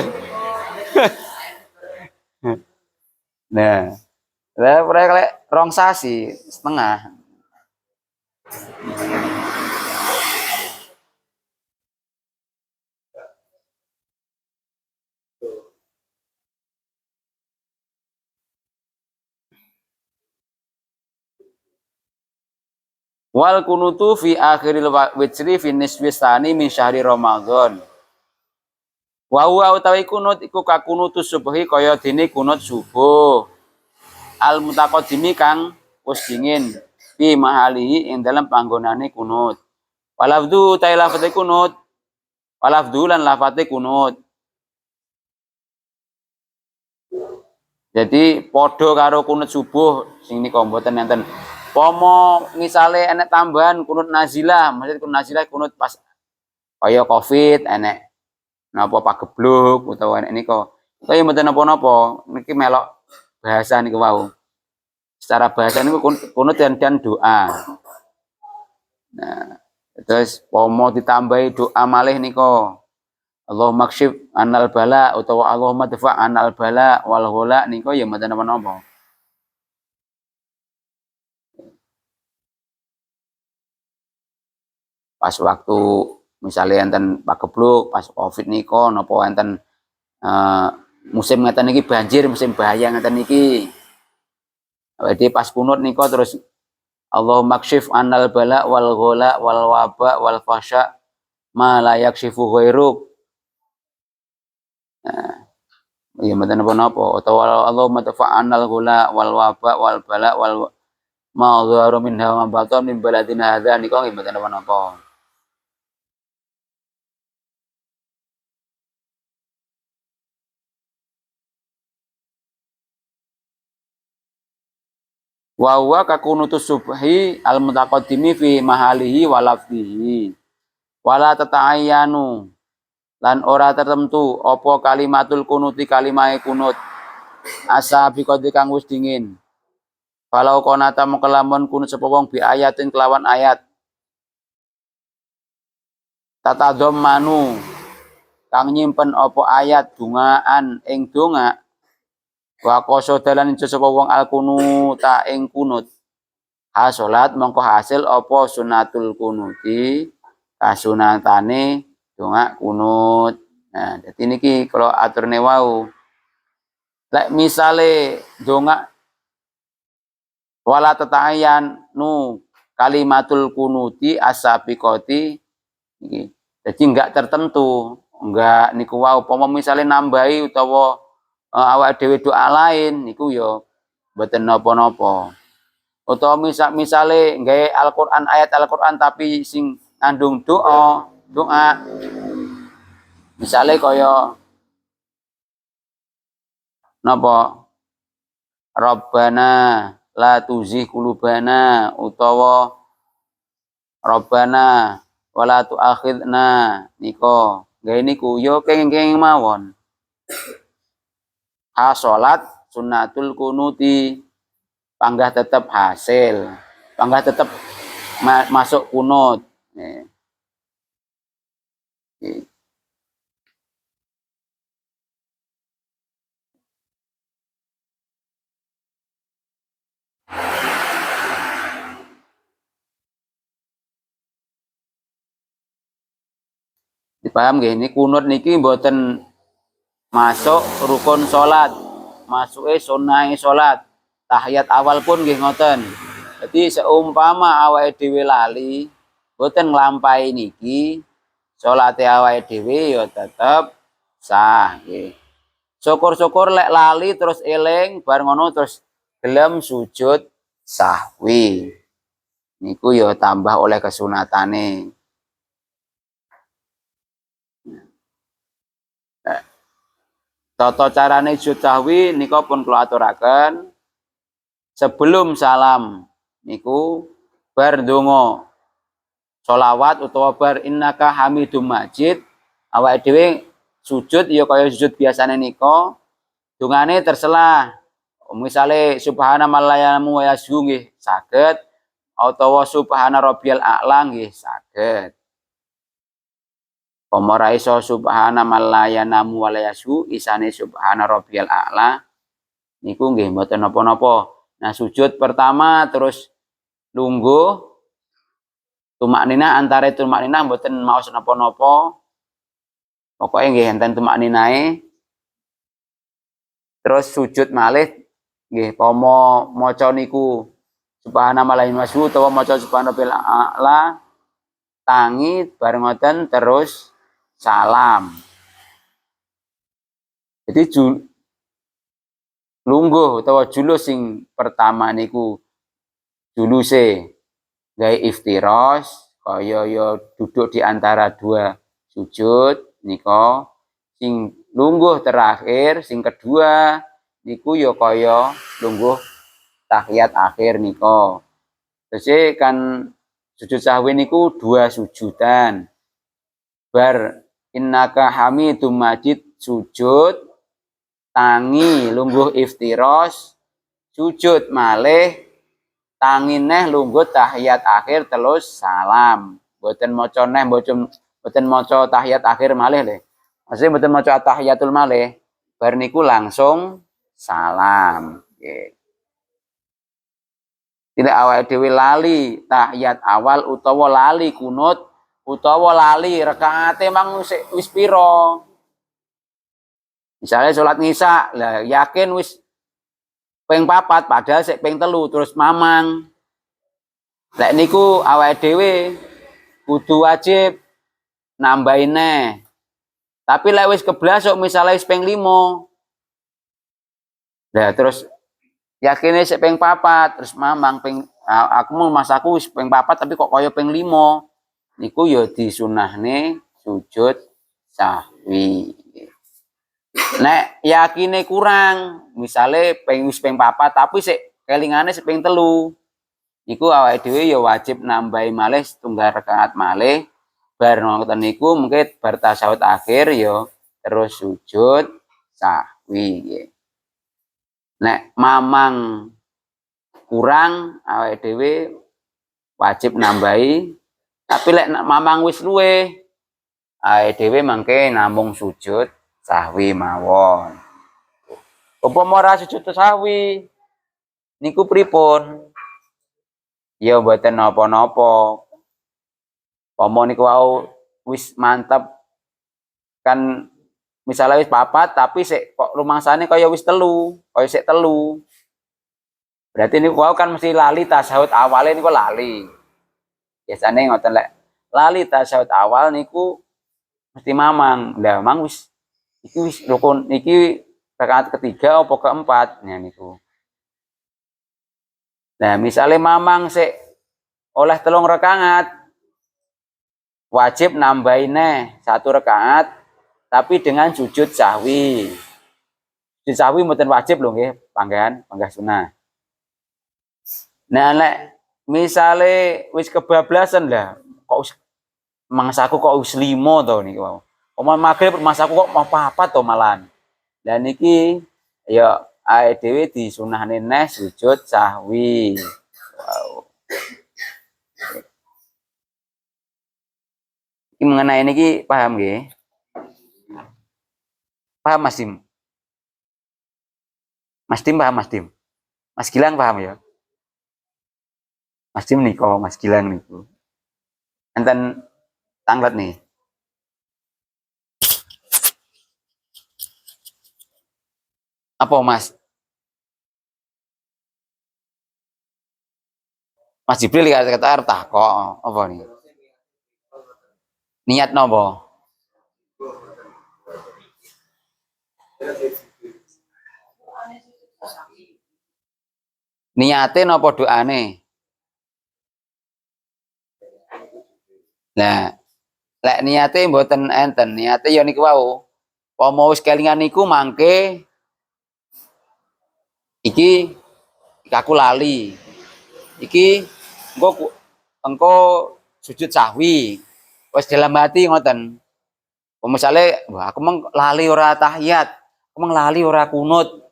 Nah. Lah proyek lek rong sasi setengah. Wal kunutu fi akhiril witri fi nisbistani min syahri Ramadan. Wa huwa utawi kunut iku ka kunutus subhi kaya dene kunut subuh. Al mutaqaddimi kang wis dingin fi mahalihi ing dalam panggonane kunut. Walafdu ta lafate kunut. Walafdu lan lafate kunut. Jadi podo karo kunut subuh sing nika mboten enten. Pomo misale enek tambahan kunut nazilah, maksud kunut nazilah kunut pas kaya Covid enek napa pagebluk utawa enek nika. Kaya mboten napa-napa, niki melok bahasa niku wau. Secara bahasa niku kunut dan doa. Nah, terus pomo ditambahi doa malih nika. Allahumma kshif anal bala utawa Allahumma dafa anal bala wal ghala nika ya mboten napa-napa. Pas waktu misalnya enten pagebluk pas Covid nika napa enten musim ngeten niki banjir, musim bahaya ngeten niki. Jadi pas kunut nika terus Allahumma kshif anal bala wal ghala wal waba wal fasya ma la yakshifu ghairuk. Nah, ya mboten napa-napa utawa Allahumma tafa'anal ghala wal waba wal bala wal ma dhaharu minha wa batan min baladina hadza nika nggih mboten napa-napa. Wa huwa kakunutus subhi al mutaqaddimi fi mahalihi wa lafzihi. Wala tata'ayyanu lan ora tertentu apa kalimatul kunuti kalimahe kunut asa biqadi kang wis dingin. Walau konata mengkelamun kunut sapa wong bi ayatin kelawan ayat tatadom manu kang nyimpen apa ayat bungaan ing donga wa qasodalan sapa wong al kunuta ing kunut ha salat mongko hasil apa sunatul kunuti kasunatane donga kunut. Nah dadi niki kalau aturne wau lek misale donga wala tatayan nu kalimatul kunuti asabiqoti iki. Jadi enggak tertentu, enggak niku wau umpama misale nambahi utawa awake dhewe doa lain niku ya mboten napa-napa. Utawa misale nggawe Al-Qur'an ayat Al-Qur'an tapi sing ngandung doa. Misale kaya napa? Rabbana la tuzigh qulubana utawa Rabbana wala tu'akhidna nika nggih niku ya kenging mawon. Ha salat sunnatul kunuti panggah tetep hasil, panggah tetep masuk kunut. Dipaham nggih ini kunut niki mboten masuk rukun salat, masuke sunah salat. Tahiyat awal pun nggih ngoten. Jadi seumpama awake dhewe lali mboten nglampahi niki, salate awake dhewe ya tetep sah nggih. Syukur-syukur lek lali terus eling bar ngono terus gelem sujud sahwi. Niku ya tambah oleh kesunatane. Tata carane sujud sahwi nika pun kula aturaken. Sebelum salam niku bar ndonga sholawat utawa bar innaka hamidum majid awake dhewe sujud ya kaya sujud biasane nika dungane terselah misale subhana mallayamu wa yashu nggih saged utawa subhana rabbiyal a'la nggih saged. Pamora iso subhana mallayanamu wa yashu isane subhana rabbiyal a'la niku nggih mboten napa-napa. Nah sujud pertama terus lungguh tumakninah antara tumakninah mboten maos napa-napa. Pokoke nggih enten tumakninahe. Terus sujud malih nggih pama maca niku subhana malahin wasbu utawa maca subhana bil a'la tangi bareng ngoten terus salam. Jadi lungguh utawa julus sing pertama niku juluse gawe iftiros kaya ya duduk di antara dua sujud nika. Sing lungguh terakhir sing kedua niku ya kaya lungguh tahiyat akhir nika. Terus kan sujud sahwi niku dua sujudan. Bar innaka hamidum majid sujud tangi lungguh iftiros sujud malih tangi neh lungguh tahiyat akhir terus salam. Mboten maca neh mboten maca tahiyat akhir malih le. Maksudnya mboten maca tahiyatul malih bar niku langsung salam. Nggih. Tidak awake dhewe lali tahiyat awal utawa lali kunut utawa lali rakaate mang wis pira. Misalnya sholat ngisa, lah yakin wis ping 4 padahal sik ping 3 terus mamang. Lek niku awake dhewe kudu wajib nambahin neh. Tapi lek wis keblasok misalnya wis ping 5. Lah terus yakine sik ping 4 terus mamang ping aku mau masaku wis ping 4 tapi kok kaya ping 5. Niku ya disunahne sujud sahwi. Nek yakine kurang, misale wis ping 4 tapi sik kelingane sik ping 3. Niku awake dhewe ya wajib nambahi malih setunggal rakaat malih. Bar ngoten niku mungkin bar tasyahud akhir ya terus sujud sahwi nggih. Nek mamang kurang awake dhewe wajib nambahi. Tapi lek mamang wis luweh awake dhewe mangke namung sujud sahwi mawon. Upama ora sujud sahwi niku pripun? Ya mboten napa-napa. Upama niku wau wis mantep kan misalnya wis 4 tapi sik kok rumangsane kaya wis 3, kaya sik 3. Berarti niku wau kan mesti lali tasyahud awale niku lali. Biasane ngoten lek lali tasyahud awal niku mesti mamang. Lah mang wis iki wis rukun iki rakaat ketiga apa keempat nah niku. Nah, misalnya mamang sik oleh 3 rakaat wajib nambahin neh 1 rakaat tapi dengan sujud sahwi. Sujud sahwi mboten wajib lho nggih, panggah sunah. Nah, lek misale wis kebablasan lah, kok wis mangsaku kok wis 5 to niki wau. Omah magrib mangsaku kok mau 4 to malahan. Lah niki ya awake dhewe disunahne neh sujud sahwi. Wow. Iki mengenai niki paham nggih? Paham Mas Dim? Mas Dim paham Mas Dim? Mas Gilang paham ya? Mas Dim niko, Mas Gilang niku. Enten tanglet nih. Apa Mas? Mas Jibril kata arep takok apa nih? Niat napa? Niate napa doane? Nah, lek niate mboten enten, niate ya niku wau. Apa wis kelingan niku mangke iki aku lali. Iki engko sujud sahwi. Wis dalam hati ngoten. Misale wah aku meng lali ora tahiyat, aku meng lali ora kunut.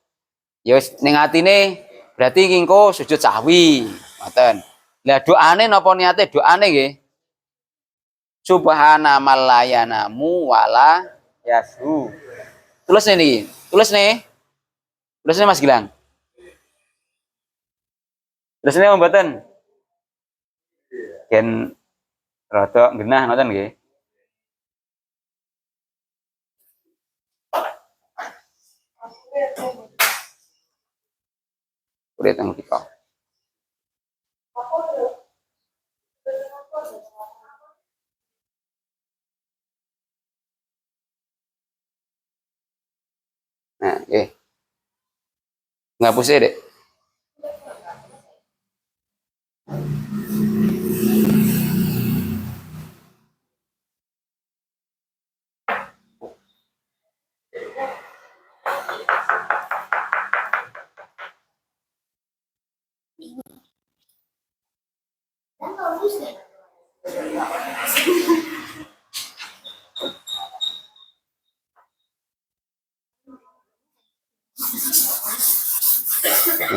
Ya wis ning atine berarti engko sujud sahwi. Ngoten. Lah doane napa niate? Doane nggih. Subhana malayanamu wala yashu. Tulis nih. Tulis nih. Tulis nih Mas Gilang. Tulis nih mboten. Gen rada genah ngoten nggih. Udah teng kita. Nah, nggih. Ngapus Dek.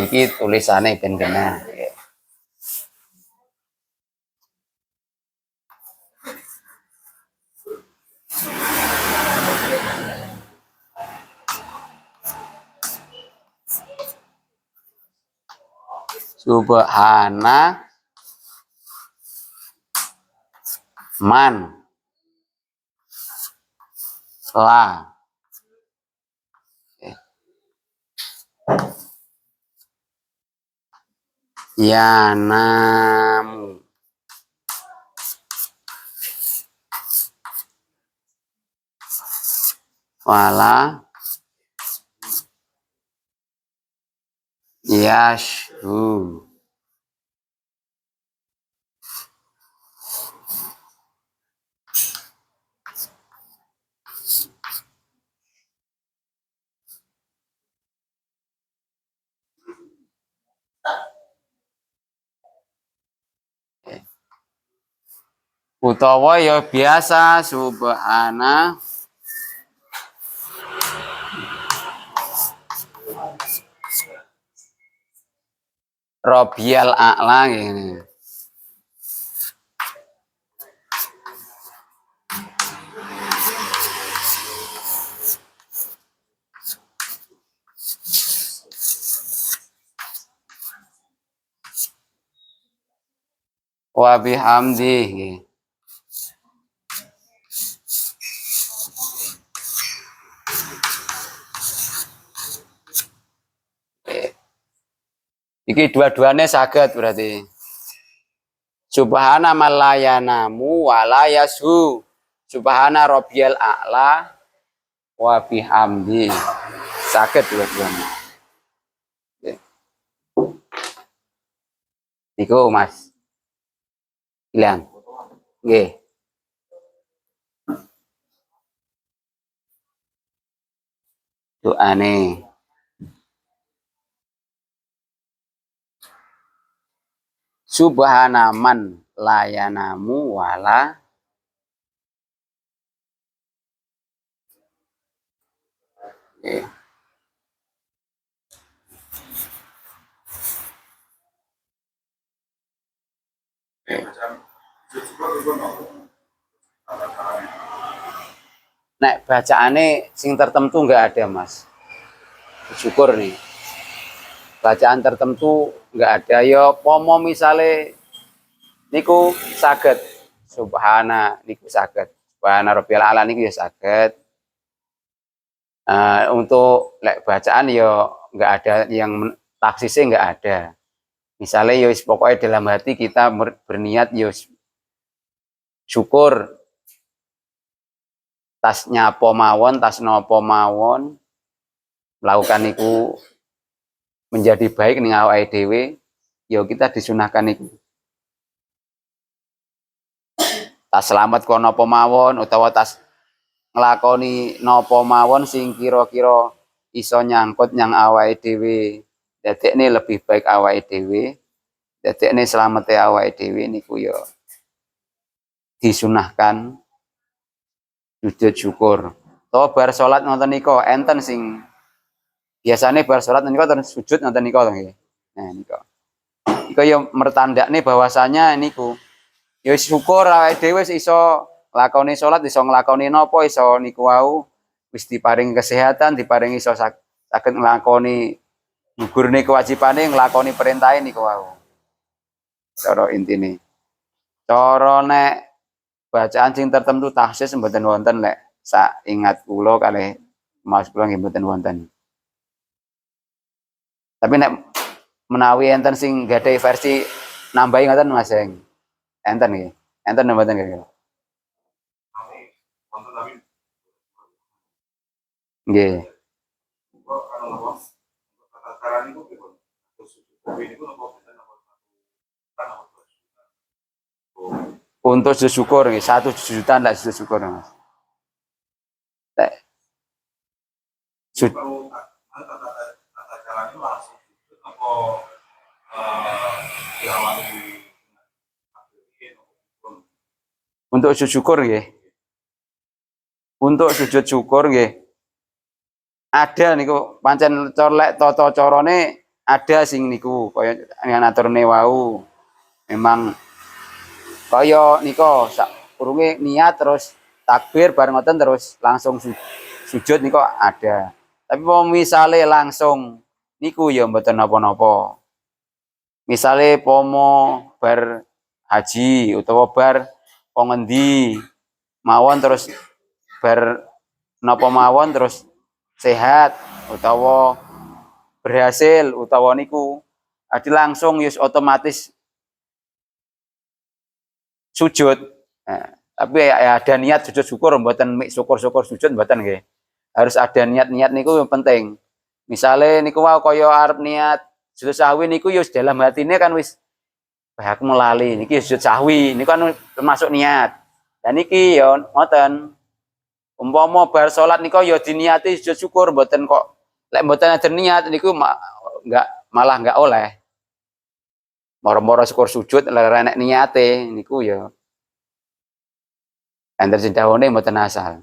Iki tulisane ben kena. Subhana man la yanamu wala yashu. Utawa ya biasa subhana Robial a'la ngene. Wa bihamdi nggih. Iki dua-duanya saged berarti. Subhana malayanamu walayasu. Subhana Robial a'la wa bihamdi. Saged dua-duanya. Iku Mas. Ilang. Nggih. Doane. Subhana man layanamu wala nek bacaane sing tertentu enggak ada Mas. Syukur nih. Bacaan tertentu enggak ada ya pomo misale niku saged subhana niku saged. Subhana Rabbil ala niku ya saged. Untuk lek bacaan ya enggak ada yang taksisnya enggak ada. Misalnya ya pokoknya dalam hati kita berniat ya syukur tas nyapo mawon, tas nopo mawon melakukan itu menjadi baik ning awake dhewe, ya kita disunahkan itu. Tas selamat kok napa mawon utawa tas nglakoni napa mawon sing kira-kira iso nyangkut nyang awake dhewe. Dadekne lebih baik awake dhewe, dadekne slamete awake dhewe niku ya disunahkan sujud syukur. Utawa bar salat ngoten nika enten sing biasane bar salat nika sujud ngoten nika nggih. Nah nika. Ika ya mertandakne bahwasanya niku ya syukur awake dhewe iso nglakoni salat, iso nglakoni napa, iso niku wau wis diparing kesehatan, diparing iso saged nglakoni gugurne kewajibane, nglakoni perintahe niku wau. Cara intine. Cara nek bacaan sing tertentu tahsis mboten wonten lek sak ingat kula kalih Mas kula nggih mboten wonten. Tapi nek menawi enten sing gadhahi versi nambahi ngoten Mas Eng. Enten nggih. Enten mboten nggih. Nggih. Untuk sujud syukur nggih, 1 juta ndak sujud syukur Mas. Nek untuk sujud syukur nggih. Untuk sujud syukur nggih. Ada niku pancen colek tata carane ada sing niku kaya ngaturne wau. Memang kaya nika urunge niat terus takbir bareng ngoten terus langsung sujud niku ada. Tapi misale langsung niku ya mboten napa-napa. Misale pomo bar haji utawa bar pongendi mawon terus bar napa mawon terus sehat utawa berhasil utawa niku adi langsung yus otomatis sujud. Nah, tapi ya ada niat sujud syukur mboten syukur-syukur sujud mboten nggih. Harus ada niat-niat niku yang penting. Misale niku wau kaya arep niat sujud sahwi niku yus dalam hatine kan wis aku melali niki sujud sahwi niku kan termasuk niat. Dan niki ya ngoten. Umpama bar salat nika ya diniati sujud syukur mboten kok lek mboten ada niat niku malah enggak oleh. Moro-moro syukur sujud lek enek niate niku ya enten sing dawuhne mboten asal.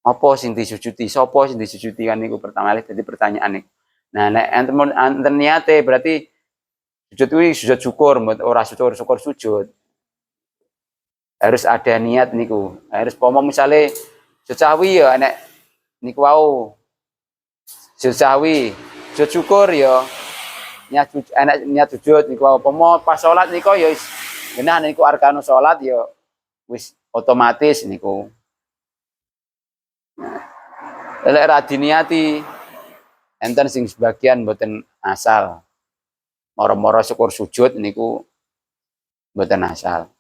Apa sing disujudi? Sapa sing disujudi kan niku pertama kali dadi pertanyaan niku. Nah nek enten niate berarti sujud kuwi sujud syukur ora syukur sujud. Harus ada niat niku. Harus pomo misale sujud sahwi ya enek niku wau. Sujud sahwi, sujud syukur ya niat sujud niku wau. Pomo pas salat niku ya wis genah niku arkanus salat ya wis otomatis niku. Lek ra diniati enten sing sebagian mboten asal. Moro-moro syukur sujud niku mboten asal.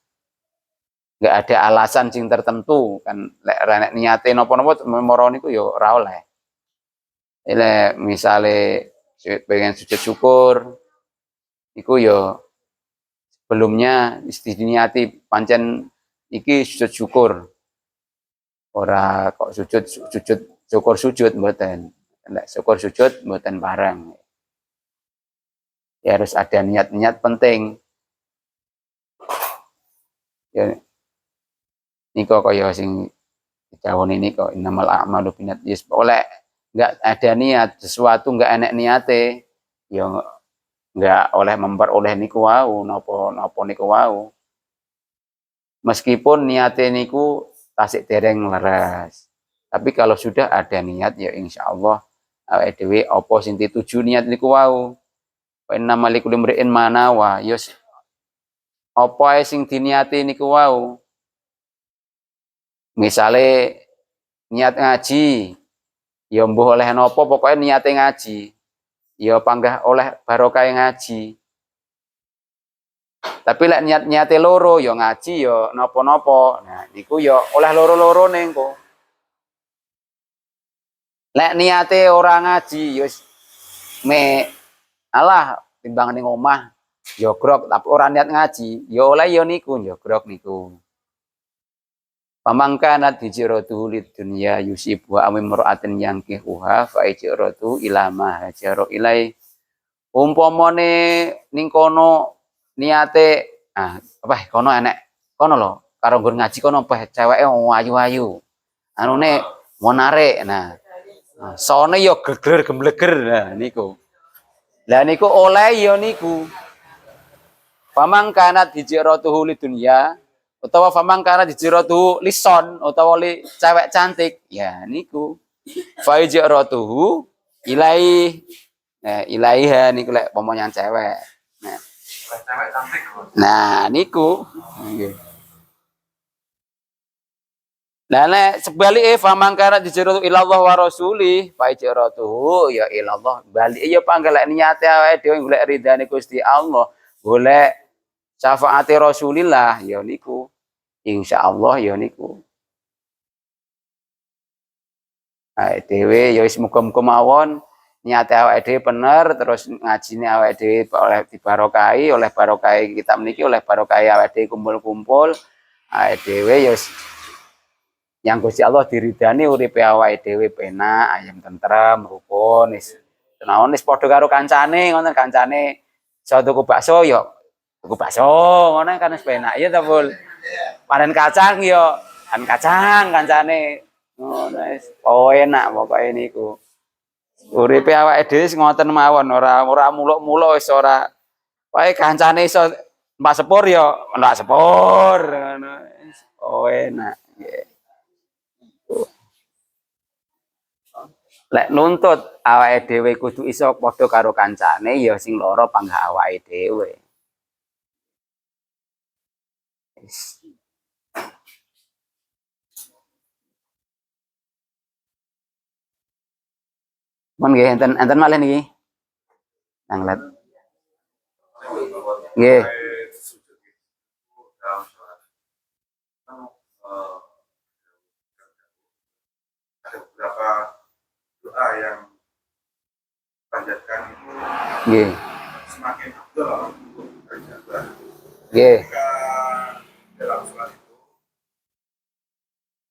Enggak ada alasan sing tertentu kan lek niate napa-napa moro niku ya ora oleh. Lek misale pengen sujud syukur iku ya sebelumnya diniati pancen iki sujud syukur. Ora kok sujud syukur sujud mboten. Lek syukur sujud mboten bareng. Ya harus ada niat-niat penting. Ya niko kaya sing dicawoni niko innamal a'malu binniyat yes oleh enggak ada niat sesuatu enggak enek niate ya enggak oleh memperoleh niku wau napa niku wau meskipun niate niku tasik dereng leres tapi kalau sudah ada niat ya insyaallah awake dhewe apa sing dituju niat niku wau wa innamal likulli imri'in ma nawa yus apa sing diniati niku wau. Misale niat ngaji, ya mbuh oleh napa pokoke niate ngaji. Ya panggah oleh barokah ngaji. Tapi lek niate loro ya ngaji ya napa-napa. Nah, niku ya oleh loro-lorone engko. Lek niate ora ngaji ya alah timbang ning omah ya grog tapi ora niat ngaji, ya oleh ya niku ya grog niku. Pamangkanat hijratuhu lid dunya yusibu amim mar'atin yankihuha fa hijratuhu ila ma hajara ilai. Umpamane ning kono niate kono enek kono lho karo nggon ngaji kono ceweke ayu-ayu. Anune mau narik. Nah, sone ya gegler gembleger nah niku. Lah niku oleh ya niku. Pamangkanat hijratuhu lid dunya utawa famang kana dijiratuhu lison utawa li cewek cantik ya niku fa hijratuhu ilai ilaiha niku lek pomonyang cewek cewek cantik nah niku nggih nah nek sebalike famang kana dijiratuhu ilallah wa rasuli fa hijratuhu ya ilallah bali ya panggah niate awake dhewe golek ridane Gusti Allah golek syafaate Rasulillah ya niku insyaallah ya niku dhewe ya wis muga-muga mawon niate awake dhewe bener, terus ngajine awake dhewe oleh dibarokahi, oleh barokahi kitab niki, oleh barokahi awake dhewe kumpul-kumpul, awake dhewe ya yang Gusti Allah diridani uripe awake dhewe penak, ayem tentrem, rukun, wis naon wis padha karo kancane ngoten, kancane iso tuku bakso ya tuku bakso ngono kan wis penak ya ta, Bul. Panen kacang ya kan kacang kancane ngono wis enak pokoke niku. Uripe awake dhewe ngoten mawon, ora muluk-muluk wis ora wae kancane iso numpak sepur ya numpak sepur ngono. Oh enak nggih. Lek nuntut awake dhewe kudu iso padha karo kancane ya sing lara panggah awake dhewe. Mun nggih enten malih niki. Nanglet. Nggih. Ada beberapa doa yang panjatkan itu Nggih. semakin afdal untuk berjabat. Nggih. Ketika dalam sholat itu,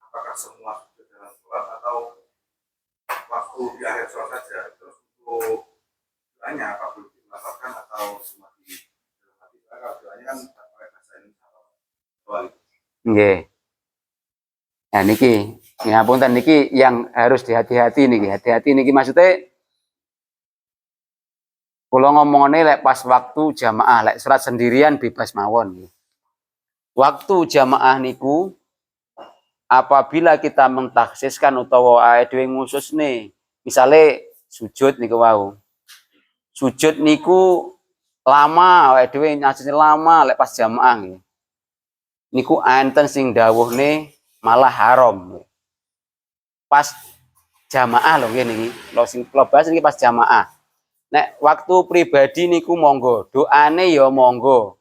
apakah semua sudah dalam sholat atau waktu di akhir sholat saja? Terus untuk doanya apakah dilafalkan atau cuma di dalam hati? Kalau doanya kan pakai bahasa Indonesia. Nggih. Nah niki, ngapunten niki yang harus dihati-hati niki. Hati-hati niki maksudnya kula ngomongane lek pas waktu jamaah, lek sholat sendirian bebas mawon. Waktu jamaah niku apabila kita mentaksiskan utawa awake dhewe ngususne, misale sujud niku wau. Sujud niku lama awake dhewe nyajine lama lek pas jamaah nggih. Niku enten sing dawuhne malah haram. Pas jamaah lho nggih niki. Lho sing kula bahas niki pas jamaah. Nek waktu pribadi niku monggo, doane ya monggo.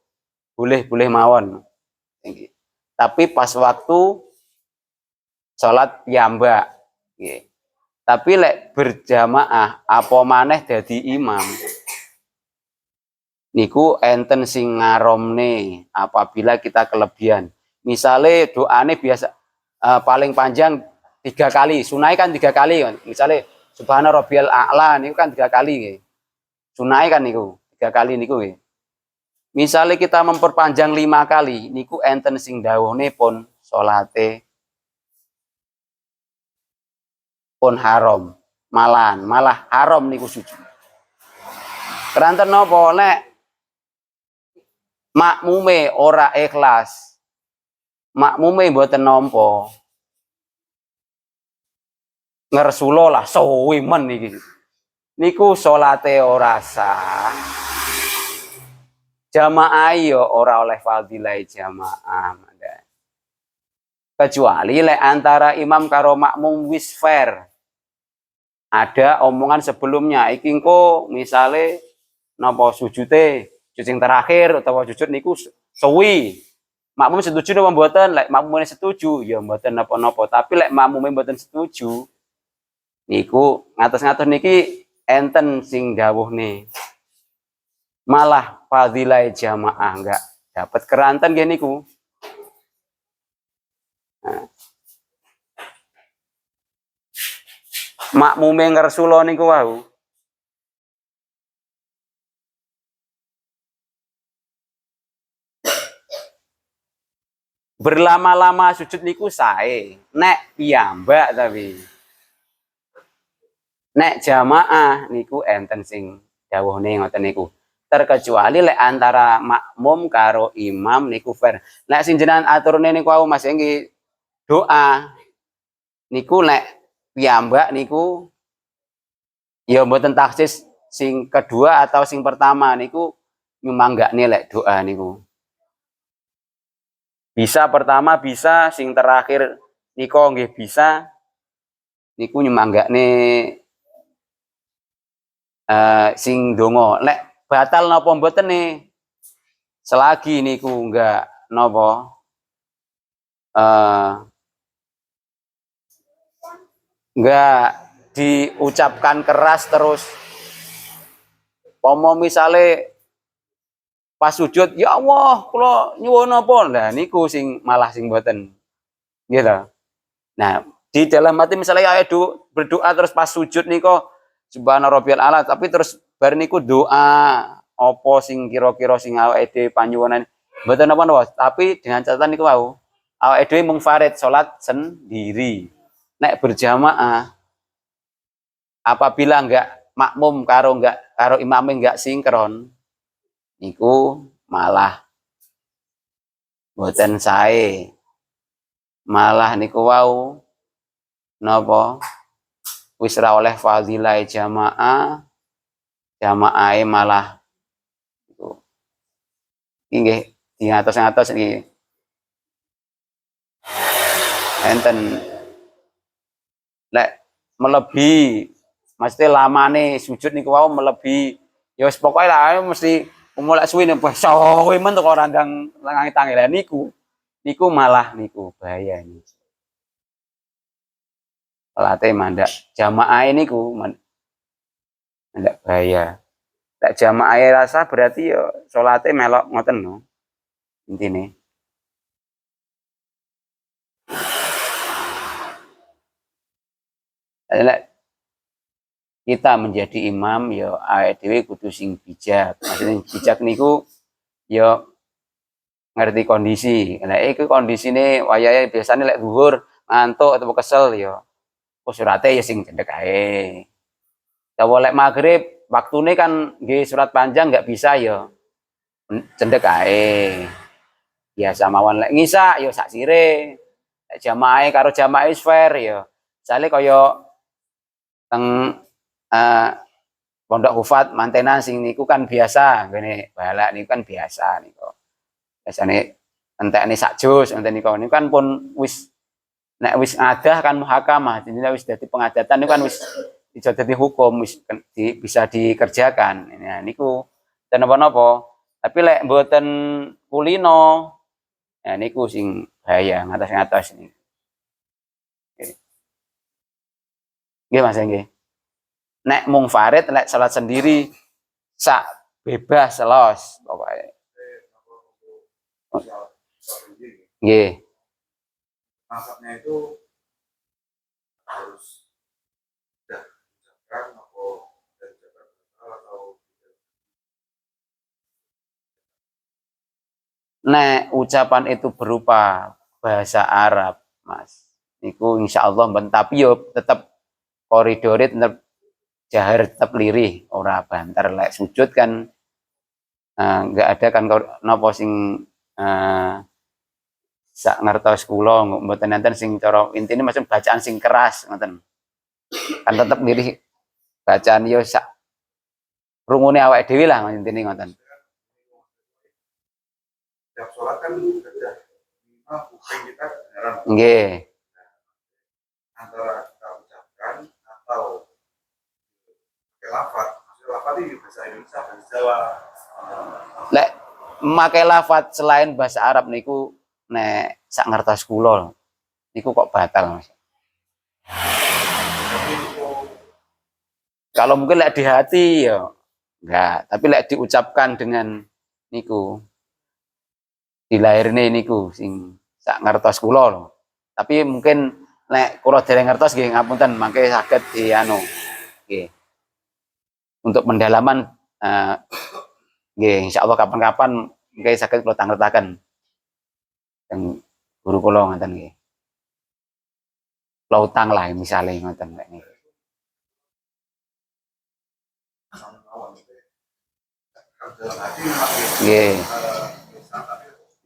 Boleh-boleh mawon. Tapi pas waktu salat piyambak nggih. Tapi lek berjamaah apa maneh dadi imam. Niku enten sing ngaromne apabila kita kelebihan. Misale doane biasa paling panjang 3 kali, sunai kan 3 kali. Misale subhana rabbiyal a'la niku kan 3 kali nggih. Sunai kan niku 3 kali niku nggih. Misale kita memperpanjang 5 kali niku enten sing dawuhne pun salate pun haram. Malah haram niku sujud. Keranten napa nek makmume ora ikhlas, makmume mboten nampa, ngersula lah suwi men iki. Niku salate ora sah. Jamaah ya ora oleh fadilah jamaah. Kecuali lek antara imam karo makmum wis fair. Ada omongan sebelumnya iki engko misale napa sujute sujud terakhir utawa sujud niku suwi. Makmum setuju napa mboten? Lek makmume setuju ya mboten napa-napa, tapi lek makmume mboten setuju niku ngatos-ngatos niki enten sing dawuhne malah fadilah jamaah enggak dapat keranten nggih niku. Nah. Makmume ngersula niku wau. Berlama-lama sujud niku sae. Nek piyambak tapi. Nek jamaah niku enten sing dawuhne ngoten niku. Terkecuali lek antara makmum karo imam niku fair. Nek sing jenengan aturne niku wau Mas nggih doa. Niku lek piyambak niku ya mboten taksis sing kedua atau sing pertama niku nyumanggakne lek doa niku. Bisa pertama bisa sing terakhir niku nggih bisa niku nyumanggakne sing donga. Lek batal napa mboten nih? Selagi niku enggak napa enggak diucapkan keras terus pomo misale pas sujud ya Allah kula nyuwun apa lah niku sing malah sing mboten gitu. Nah di dalam hati misalnya ayo berdoa terus pas sujud niko subhana rabbiyal a'la tapi terus bar niku doa apa sing kira-kira sing awake dhewe panyuwunan mboten napa-napa tapi dengan catatan niku wau awake dhewe mungfarid salat sendiri. Nek berjamaah apabila enggak makmum karo imame enggak sinkron niku malah mboten sae. Malah niku wau napa wis ra oleh fadilah jamaahe malah niku nggih diatos-atos niki enten lek melebihi mesti lamane sujud niku wau melebihi ya wis pokoke lah mesti mulai suwi nek sawe men kok randang tangi-tangi niku malah niku bahaya niku. Salate mandak jamaah niku mandak bahaya. Lek jamaah rasa berarti ya salate melok ngoten no. Intine. Lek kita menjadi imam ya awake dhewe kudu sing bijak. Maksudnya bijak niku ya ngerti kondisi. Nah iku kondisine wayahe biasane lek zuhur ngantuk atau kesel ya surate ya sing cendek ae. Dawa lek maghrib waktune kan nggih surat panjang nggak bisa ya cendek ae. Biasa mawon lek ngisa ya sak sire. Lek jamaah karo jamaah wis fair ya. Misale kaya teng pondok hufat mantenan sing niku kan biasa ngene balak niku kan biasa niku. Biasane entekne sak juz enten niku kan pun wis nek wis ngadah kan muhakamah, jadi wis dadi pengadatan niku kan wis iso dadi hukum wis bisa dikerjakan. Nah niku ten napa-napa. Tapi lek mboten kulino ya niku sing bahaya ngatas-ngatas niku. Nggih Mas nggih. Nek mung farid lek salat sendiri sak bebas los pokoke. Nggih. Masaknya itu harus sudah diucapkan atau Nek ucapan itu berupa bahasa Arab, Mas. Niku insyaallah ben tapi yo tetep koridore tetep jahar tetep lirih, ora banter lek sujud kan enggak ada kan napa sing sak ngertos kula mboten enten sing cara intine macam bacaan sing keras ngoten. Kan tetep lirih bacaan yo sak rungune awake dhewe lah intine ngoten. setiap sholat kan sudah minimal kuping kita kedengaran. Nggih. Antara kita ucapkan atau pakai lafaz. Maksudnya lafaz itu bahasa Indonesia, bahasa Jawa. Lek make lafaz selain bahasa Arab niku nek sak ngertos kula niku kok batal Mas. Kalau mungkin lek di hati ya enggak, tapi lek diucapkan dengan niku dilahirne niku sing sak ngertos kula lho. Tapi mungkin nek kula dereng ngertos nggih ngapunten mangke saged dianu nggih. Untuk pendalaman nggih insyaallah kapan-kapan mungkin saged kula tangertaken. Yang guru kula ngoten nggih. Kula utang lah misale ngoten lek niku. Nggih.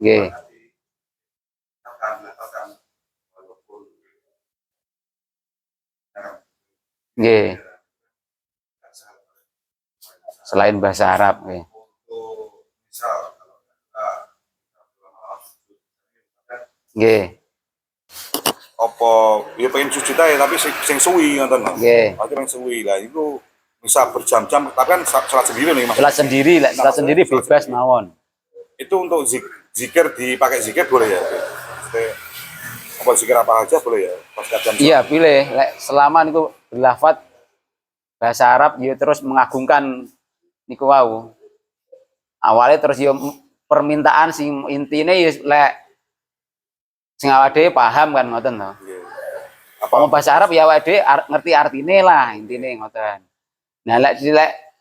Nggih. Nggih. Selain bahasa Arab nggih. Nggih. Apa ya pengen sujud aja tapi sing suwi ngoten lho. Nggih. Aku pengen suwi lah itu bisa berjam-jam tapi kan salat sendiri nih Mas. Salat sendiri, lek salat sendiri bebas mawon. Itu untuk zikir dipakai zikir boleh ya? Apa zikir apa aja boleh ya? Pas jam. Iya, pilih lek selama niku berlafat bahasa Arab ya terus mengagungkan niku wau. Awalnya terus ya permintaan sing intine ya lek sing awake dhewe paham kan ngoten to. Nggih. Apa bahasa Arab ya awake dhewe ngerti artine lah intine ngoten. Nah lek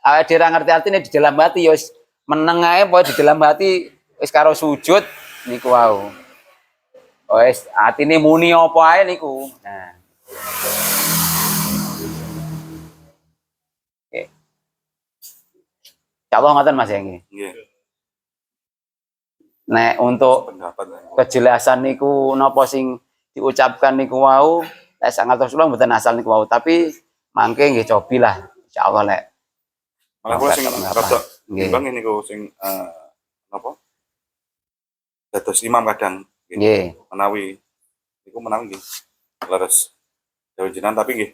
awake dhewe ngerti artine di dalam hati ya wis meneng ae pokoke di dalam hati wis karo sujud niku wau. Wis atine muni apa ae niku. Nah. Oke. Insyaallah ngoten Mas ya nggih. Nggih. Nek untuk Pendapat. kejelasan niku napa sing diucapkan niku wau lek sangat Rasulullah mboten asal niku wau tapi mangke nggih cobi lah insyaallah lek Malah kula sing rada nggih timbang niku sing napa? Dados imam kadang nggih menawi niku menawi nggih. Leres dawuh jenengan tapi nggih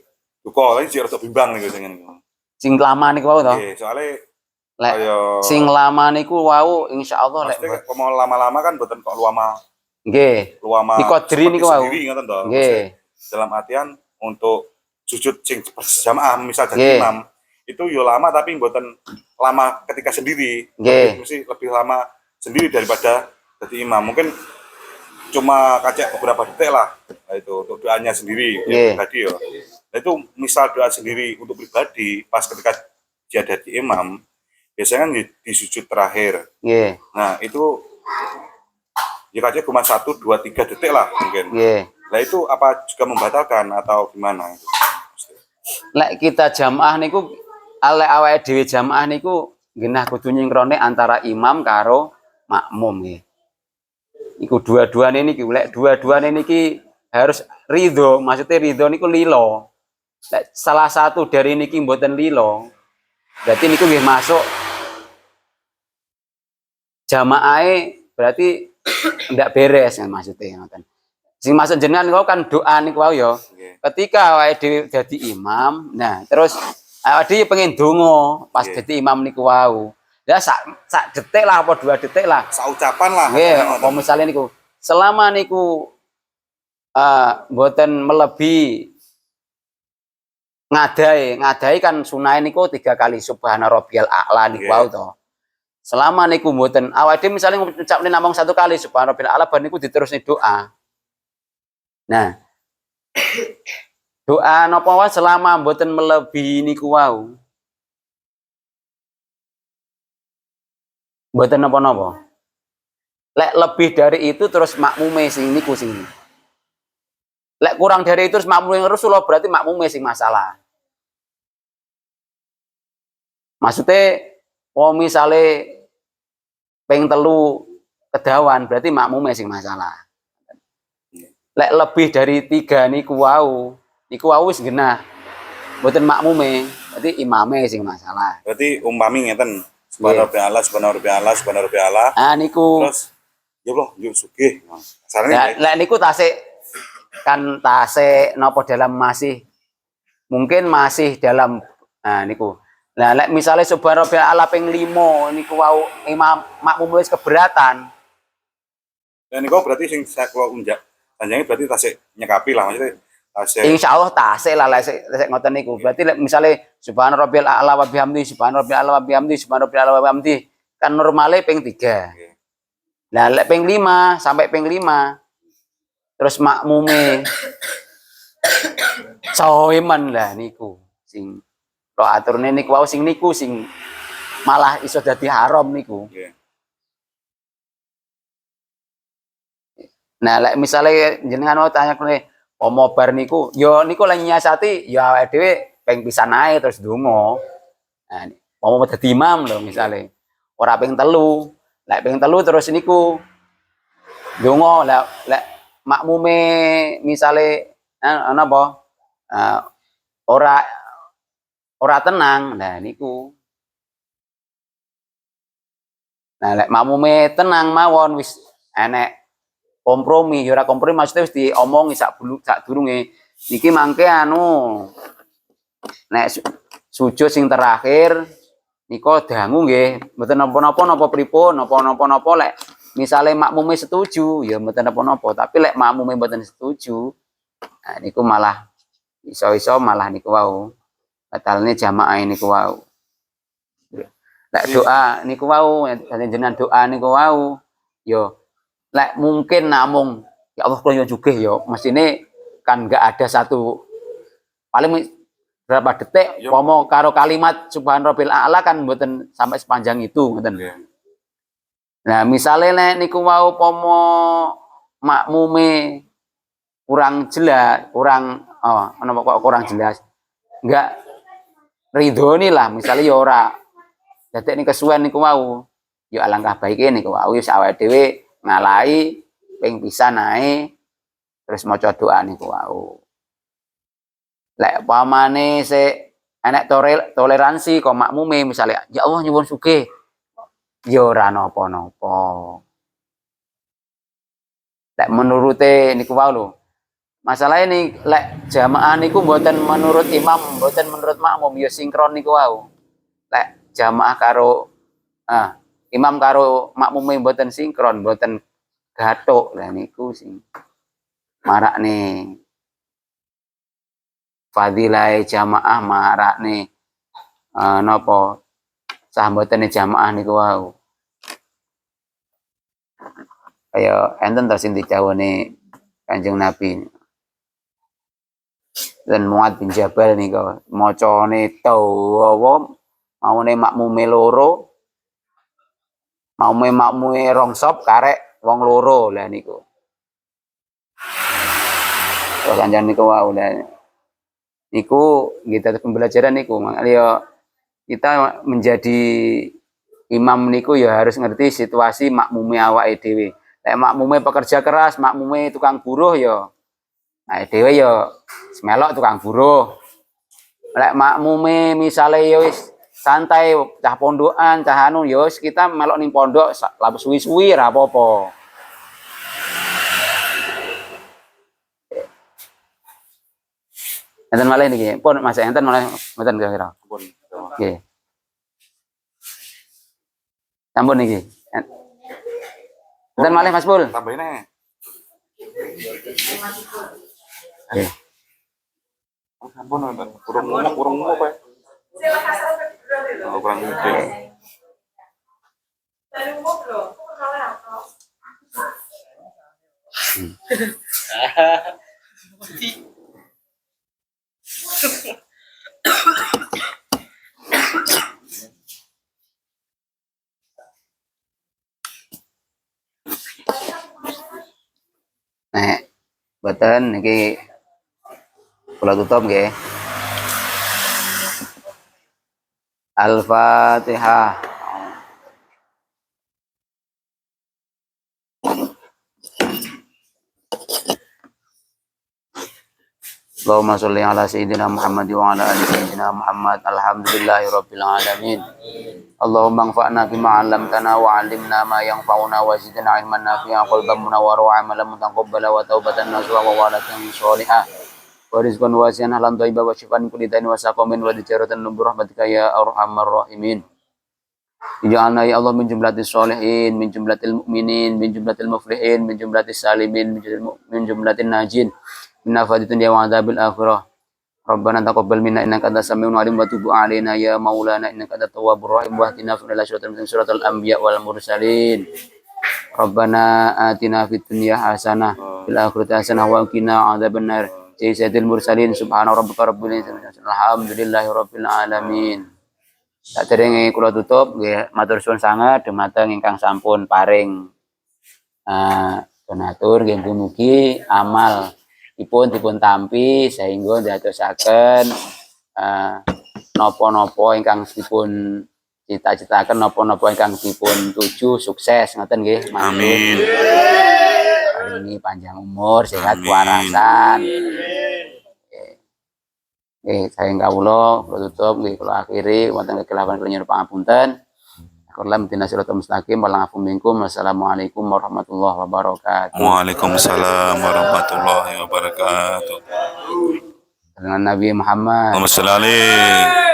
duka lagi sih rada bimbang niku sing niku. sing lama niku wau to Nggih, soalé lek kaya sing lama niku wau insyaallah lek maksudnya kalau lama-lama kan mboten kok nggih luama dikodri niku wau ngoten to. nggih Dalam artian untuk sujud sing berjamaah misal Nggih. jadi imam itu yo lama tapi mboten lama ketika sendiri. Nggih. Mesti lebih lama sendiri daripada jadi imam. Mungkin cuma kacek beberapa detik lah. Nah, itu untuk doanya sendiri Nggih. pribadi yo. Nah, itu misal doa sendiri untuk pribadi pas ketika dia jadi imam biasanya kan di sujud terakhir. nggih Nah, itu ya kacek cuma 1, 2, 3 detik lah mungkin. nggih Nah itu apa juga membatalkan atau gimana? lek kita jamaah niku lek awake dhewe jamaah niku genah kudu nyingkrone antara imam karo makmum nggih. Iku dua-duane niki lek dua-duane niki harus ridho, maksudnya ridho niku lilo. Lek salah satu dari niki mboten lilo, berarti niku nggih masuk jamaahe berarti ndak beres kan maksudnya ngoten. Sing masuk jenengan niku kan doa niku wau ya. Nggih. Ketika awake dhewe dadi imam, nah terus awake dhewe pengen donga pas Nggih. dadi imam niku wau. Ya sak detik lah apa 2 detik lah. Saucapan lah. Nggih, apa misalnya niku selama niku mboten melebihi ngadai kan sunai niku 3 kali subhana rabbiyal a'la niku Nggih. wau to. Selama niku mboten awake dhewe misalnya ngucapne namung 1 kali subhana rabbiyal a'la bar niku diterusne doa. Nah, doa napa wae selama mboten melebihi niku wau. Mboten napa-napa. Lek lebih dari itu terus makmume sing niku sing. Lek kurang dari itu terus makmume Rasulullah berarti makmume sing masalah. Maksudnya misale ping 3 kedawan berarti makmume sing masalah. Lek lebih dari 3 niku wau wis genah. Mboten makmume, berarti imame sing masalah. Berarti umpami ngeten subhanallah subhanallah. Ah niku. Terus ya Allah, yo sugih. Sarane Lek niku tasik napa dalam mungkin masih dalam niku. Nah lek misale subhanallah ala ping 5 niku wau imam makmum wis keberatan. dan niku berarti sing saya kula unjak. Panjangnya berarti tasik nyekapi lah maksudnya tasik. Insyaallah tasik lah lek ngoten niku. Berarti lek misale subhanarabbiyal a'la wa bihamdi subhanarabbiyal a'la wa bihamdi subhanarabbiyal a'la wa bihamdi kan normale ping 3. Nah lek ping 5 sampai ping 5 terus makmume sawiman lah niku sing lo aturne niku wau sing niku sing malah iso dadi haram niku. Nggih. Nah, lek misale jenengan mau tanya kene pomo bar niku, yo niku lek nyiasati ya awake dhewe ping pisan ae terus ndonga. Nah, pomo dadi imam lho misale. Ora ping 3. Lek ping 3 terus niku ndonga lek makmume misale napa? Ora tenang. Nah niku. Nah, lek makmume tenang mawon wis enek kompromi, ya ora kompromi maksudnya wis diomongi sak durunge. Niki mangke nek sujud sing terakhir nika dangu nggih, mboten napa-napa pripun, napa-napa lek misale makmume setuju ya mboten napa-napa, tapi lek makmume mboten setuju, nah niku malah iso-iso malah niku wau batalne jamaah niku wau. Lek doa niku wau jenengan doa niku wau yo lek mungkin namung ya Allah kula yo sugih yo mesine kan enggak ada satu paling berapa detik pomo karo kalimat subhanarabbil a'la kan mboten sampai sepanjang itu ngoten. Nah, misalnya nek niku wau pomo makmume kurang jelas, menapa kok kurang jelas. Enggak ridhoni lah misalnya ya ora dadek ning kesuwen niku wau. Ya alangkah baike niku wau ya awake dhewe ngalahi ping pisan ae terus maca doa niku wau. Lek pamane sik enek toleransi kok makmume misalnya ya Allah nyuwun sugih. Ya ora napa-napa. Lek menurute niku wau lho. Masalah ini lek jamaah niku mboten menurut imam, mboten menurut makmum ya sinkron niku wau. Lek jamaah karo imam karo makmume mboten sinkron, mboten gathuk. Lah niku sing marakne fadilah jamaah marakne napa sah mbotene jamaah niku wau. Kaya enten to sing dicawane Kanjeng Nabi. Dan Muad bin Jabal niku macane dawa maune makmume loro. Makmume rong sop karek wong loro lah niku. Terus kanjeng niku wau lah. Niku kita pembelajaran niku makanya kita menjadi imam niku ya harus ngerti situasi makmume awake dhewe. Lek makmume pekerja keras, makmume tukang buruh ya dhewe ya semelok tukang buruh. Lek makmume misale ya wis santai cah pondokan, cah anu ya wis kita melok ning pondok labu suwi-suwi ora apa-apa. Enten malih niki, pun Mas enten malih mboten kira-kira. Nggih. Sampun niki. Enten malih Mas Pul. Tambahin aja. Nggih. Sampun kurang ngomong apa? Kurang gede. Nek boten niki kula tutup nggih. Al-Fatihah. Allahumma sholli ala sayyidina Muhammad wa ala ali sayyidina Muhammad. Alhamdulillahirabbil alamin. Allahumma anfa'na bima 'allamtana wa 'allimna ma yanfa'una wa zidna 'ilman nafi'an qalban munawwara wa 'amalan mutaqabbala wa taubatan nasuha wa walatan sholihah. Wa rizqan wasi'an halan thayyiban wa shifaan kulli dain wa saqamin wa dijaratan bi rahmatika ya arhamar rahimin. Ij'alna ya Allah min jumlatis sholihin, min jumlatil mu'minin, min jumlatil muflihin, min jumlatis salimin, min jumlatin najin. Inna faditun ya wa'adabil akhirah. Rabbana taqabbal minna innaka antas samiul alim wa tub 'alaina ya maulana innaka antat tawwabur rahim wa hdina ila siratal anbiya wal mursalin. Rabbana atina fid dunya hasanah fil akhirati hasanah wa qina adzabannar. Sayyidil mursalin subhana rabbika rabbil izzati alhamdulillahi rabbil alamin. Saderenge kula tutup nggih matur suwun sanget dhumateng ingkang sampun paring donatur nggih mugi amal dipun tampi sehingga ndadosaken napa-napa ingkang dipun cita-citaken napa-napa ingkang dipun tuju sukses ngoten nggih. Amin. Ini panjang umur, sehat warasan. Saya kawula tutup nggih kula akhiri wonten kekelafan kula nyuwun pangapunten. Kulam tina siratal mustaqim wal afu minkum. Wassalamualaikum warahmatullahi wabarakatuh. Waalaikumsalam warahmatullahi wabarakatuh. Dengan Nabi Muhammad. Allahumma sholli alaihi.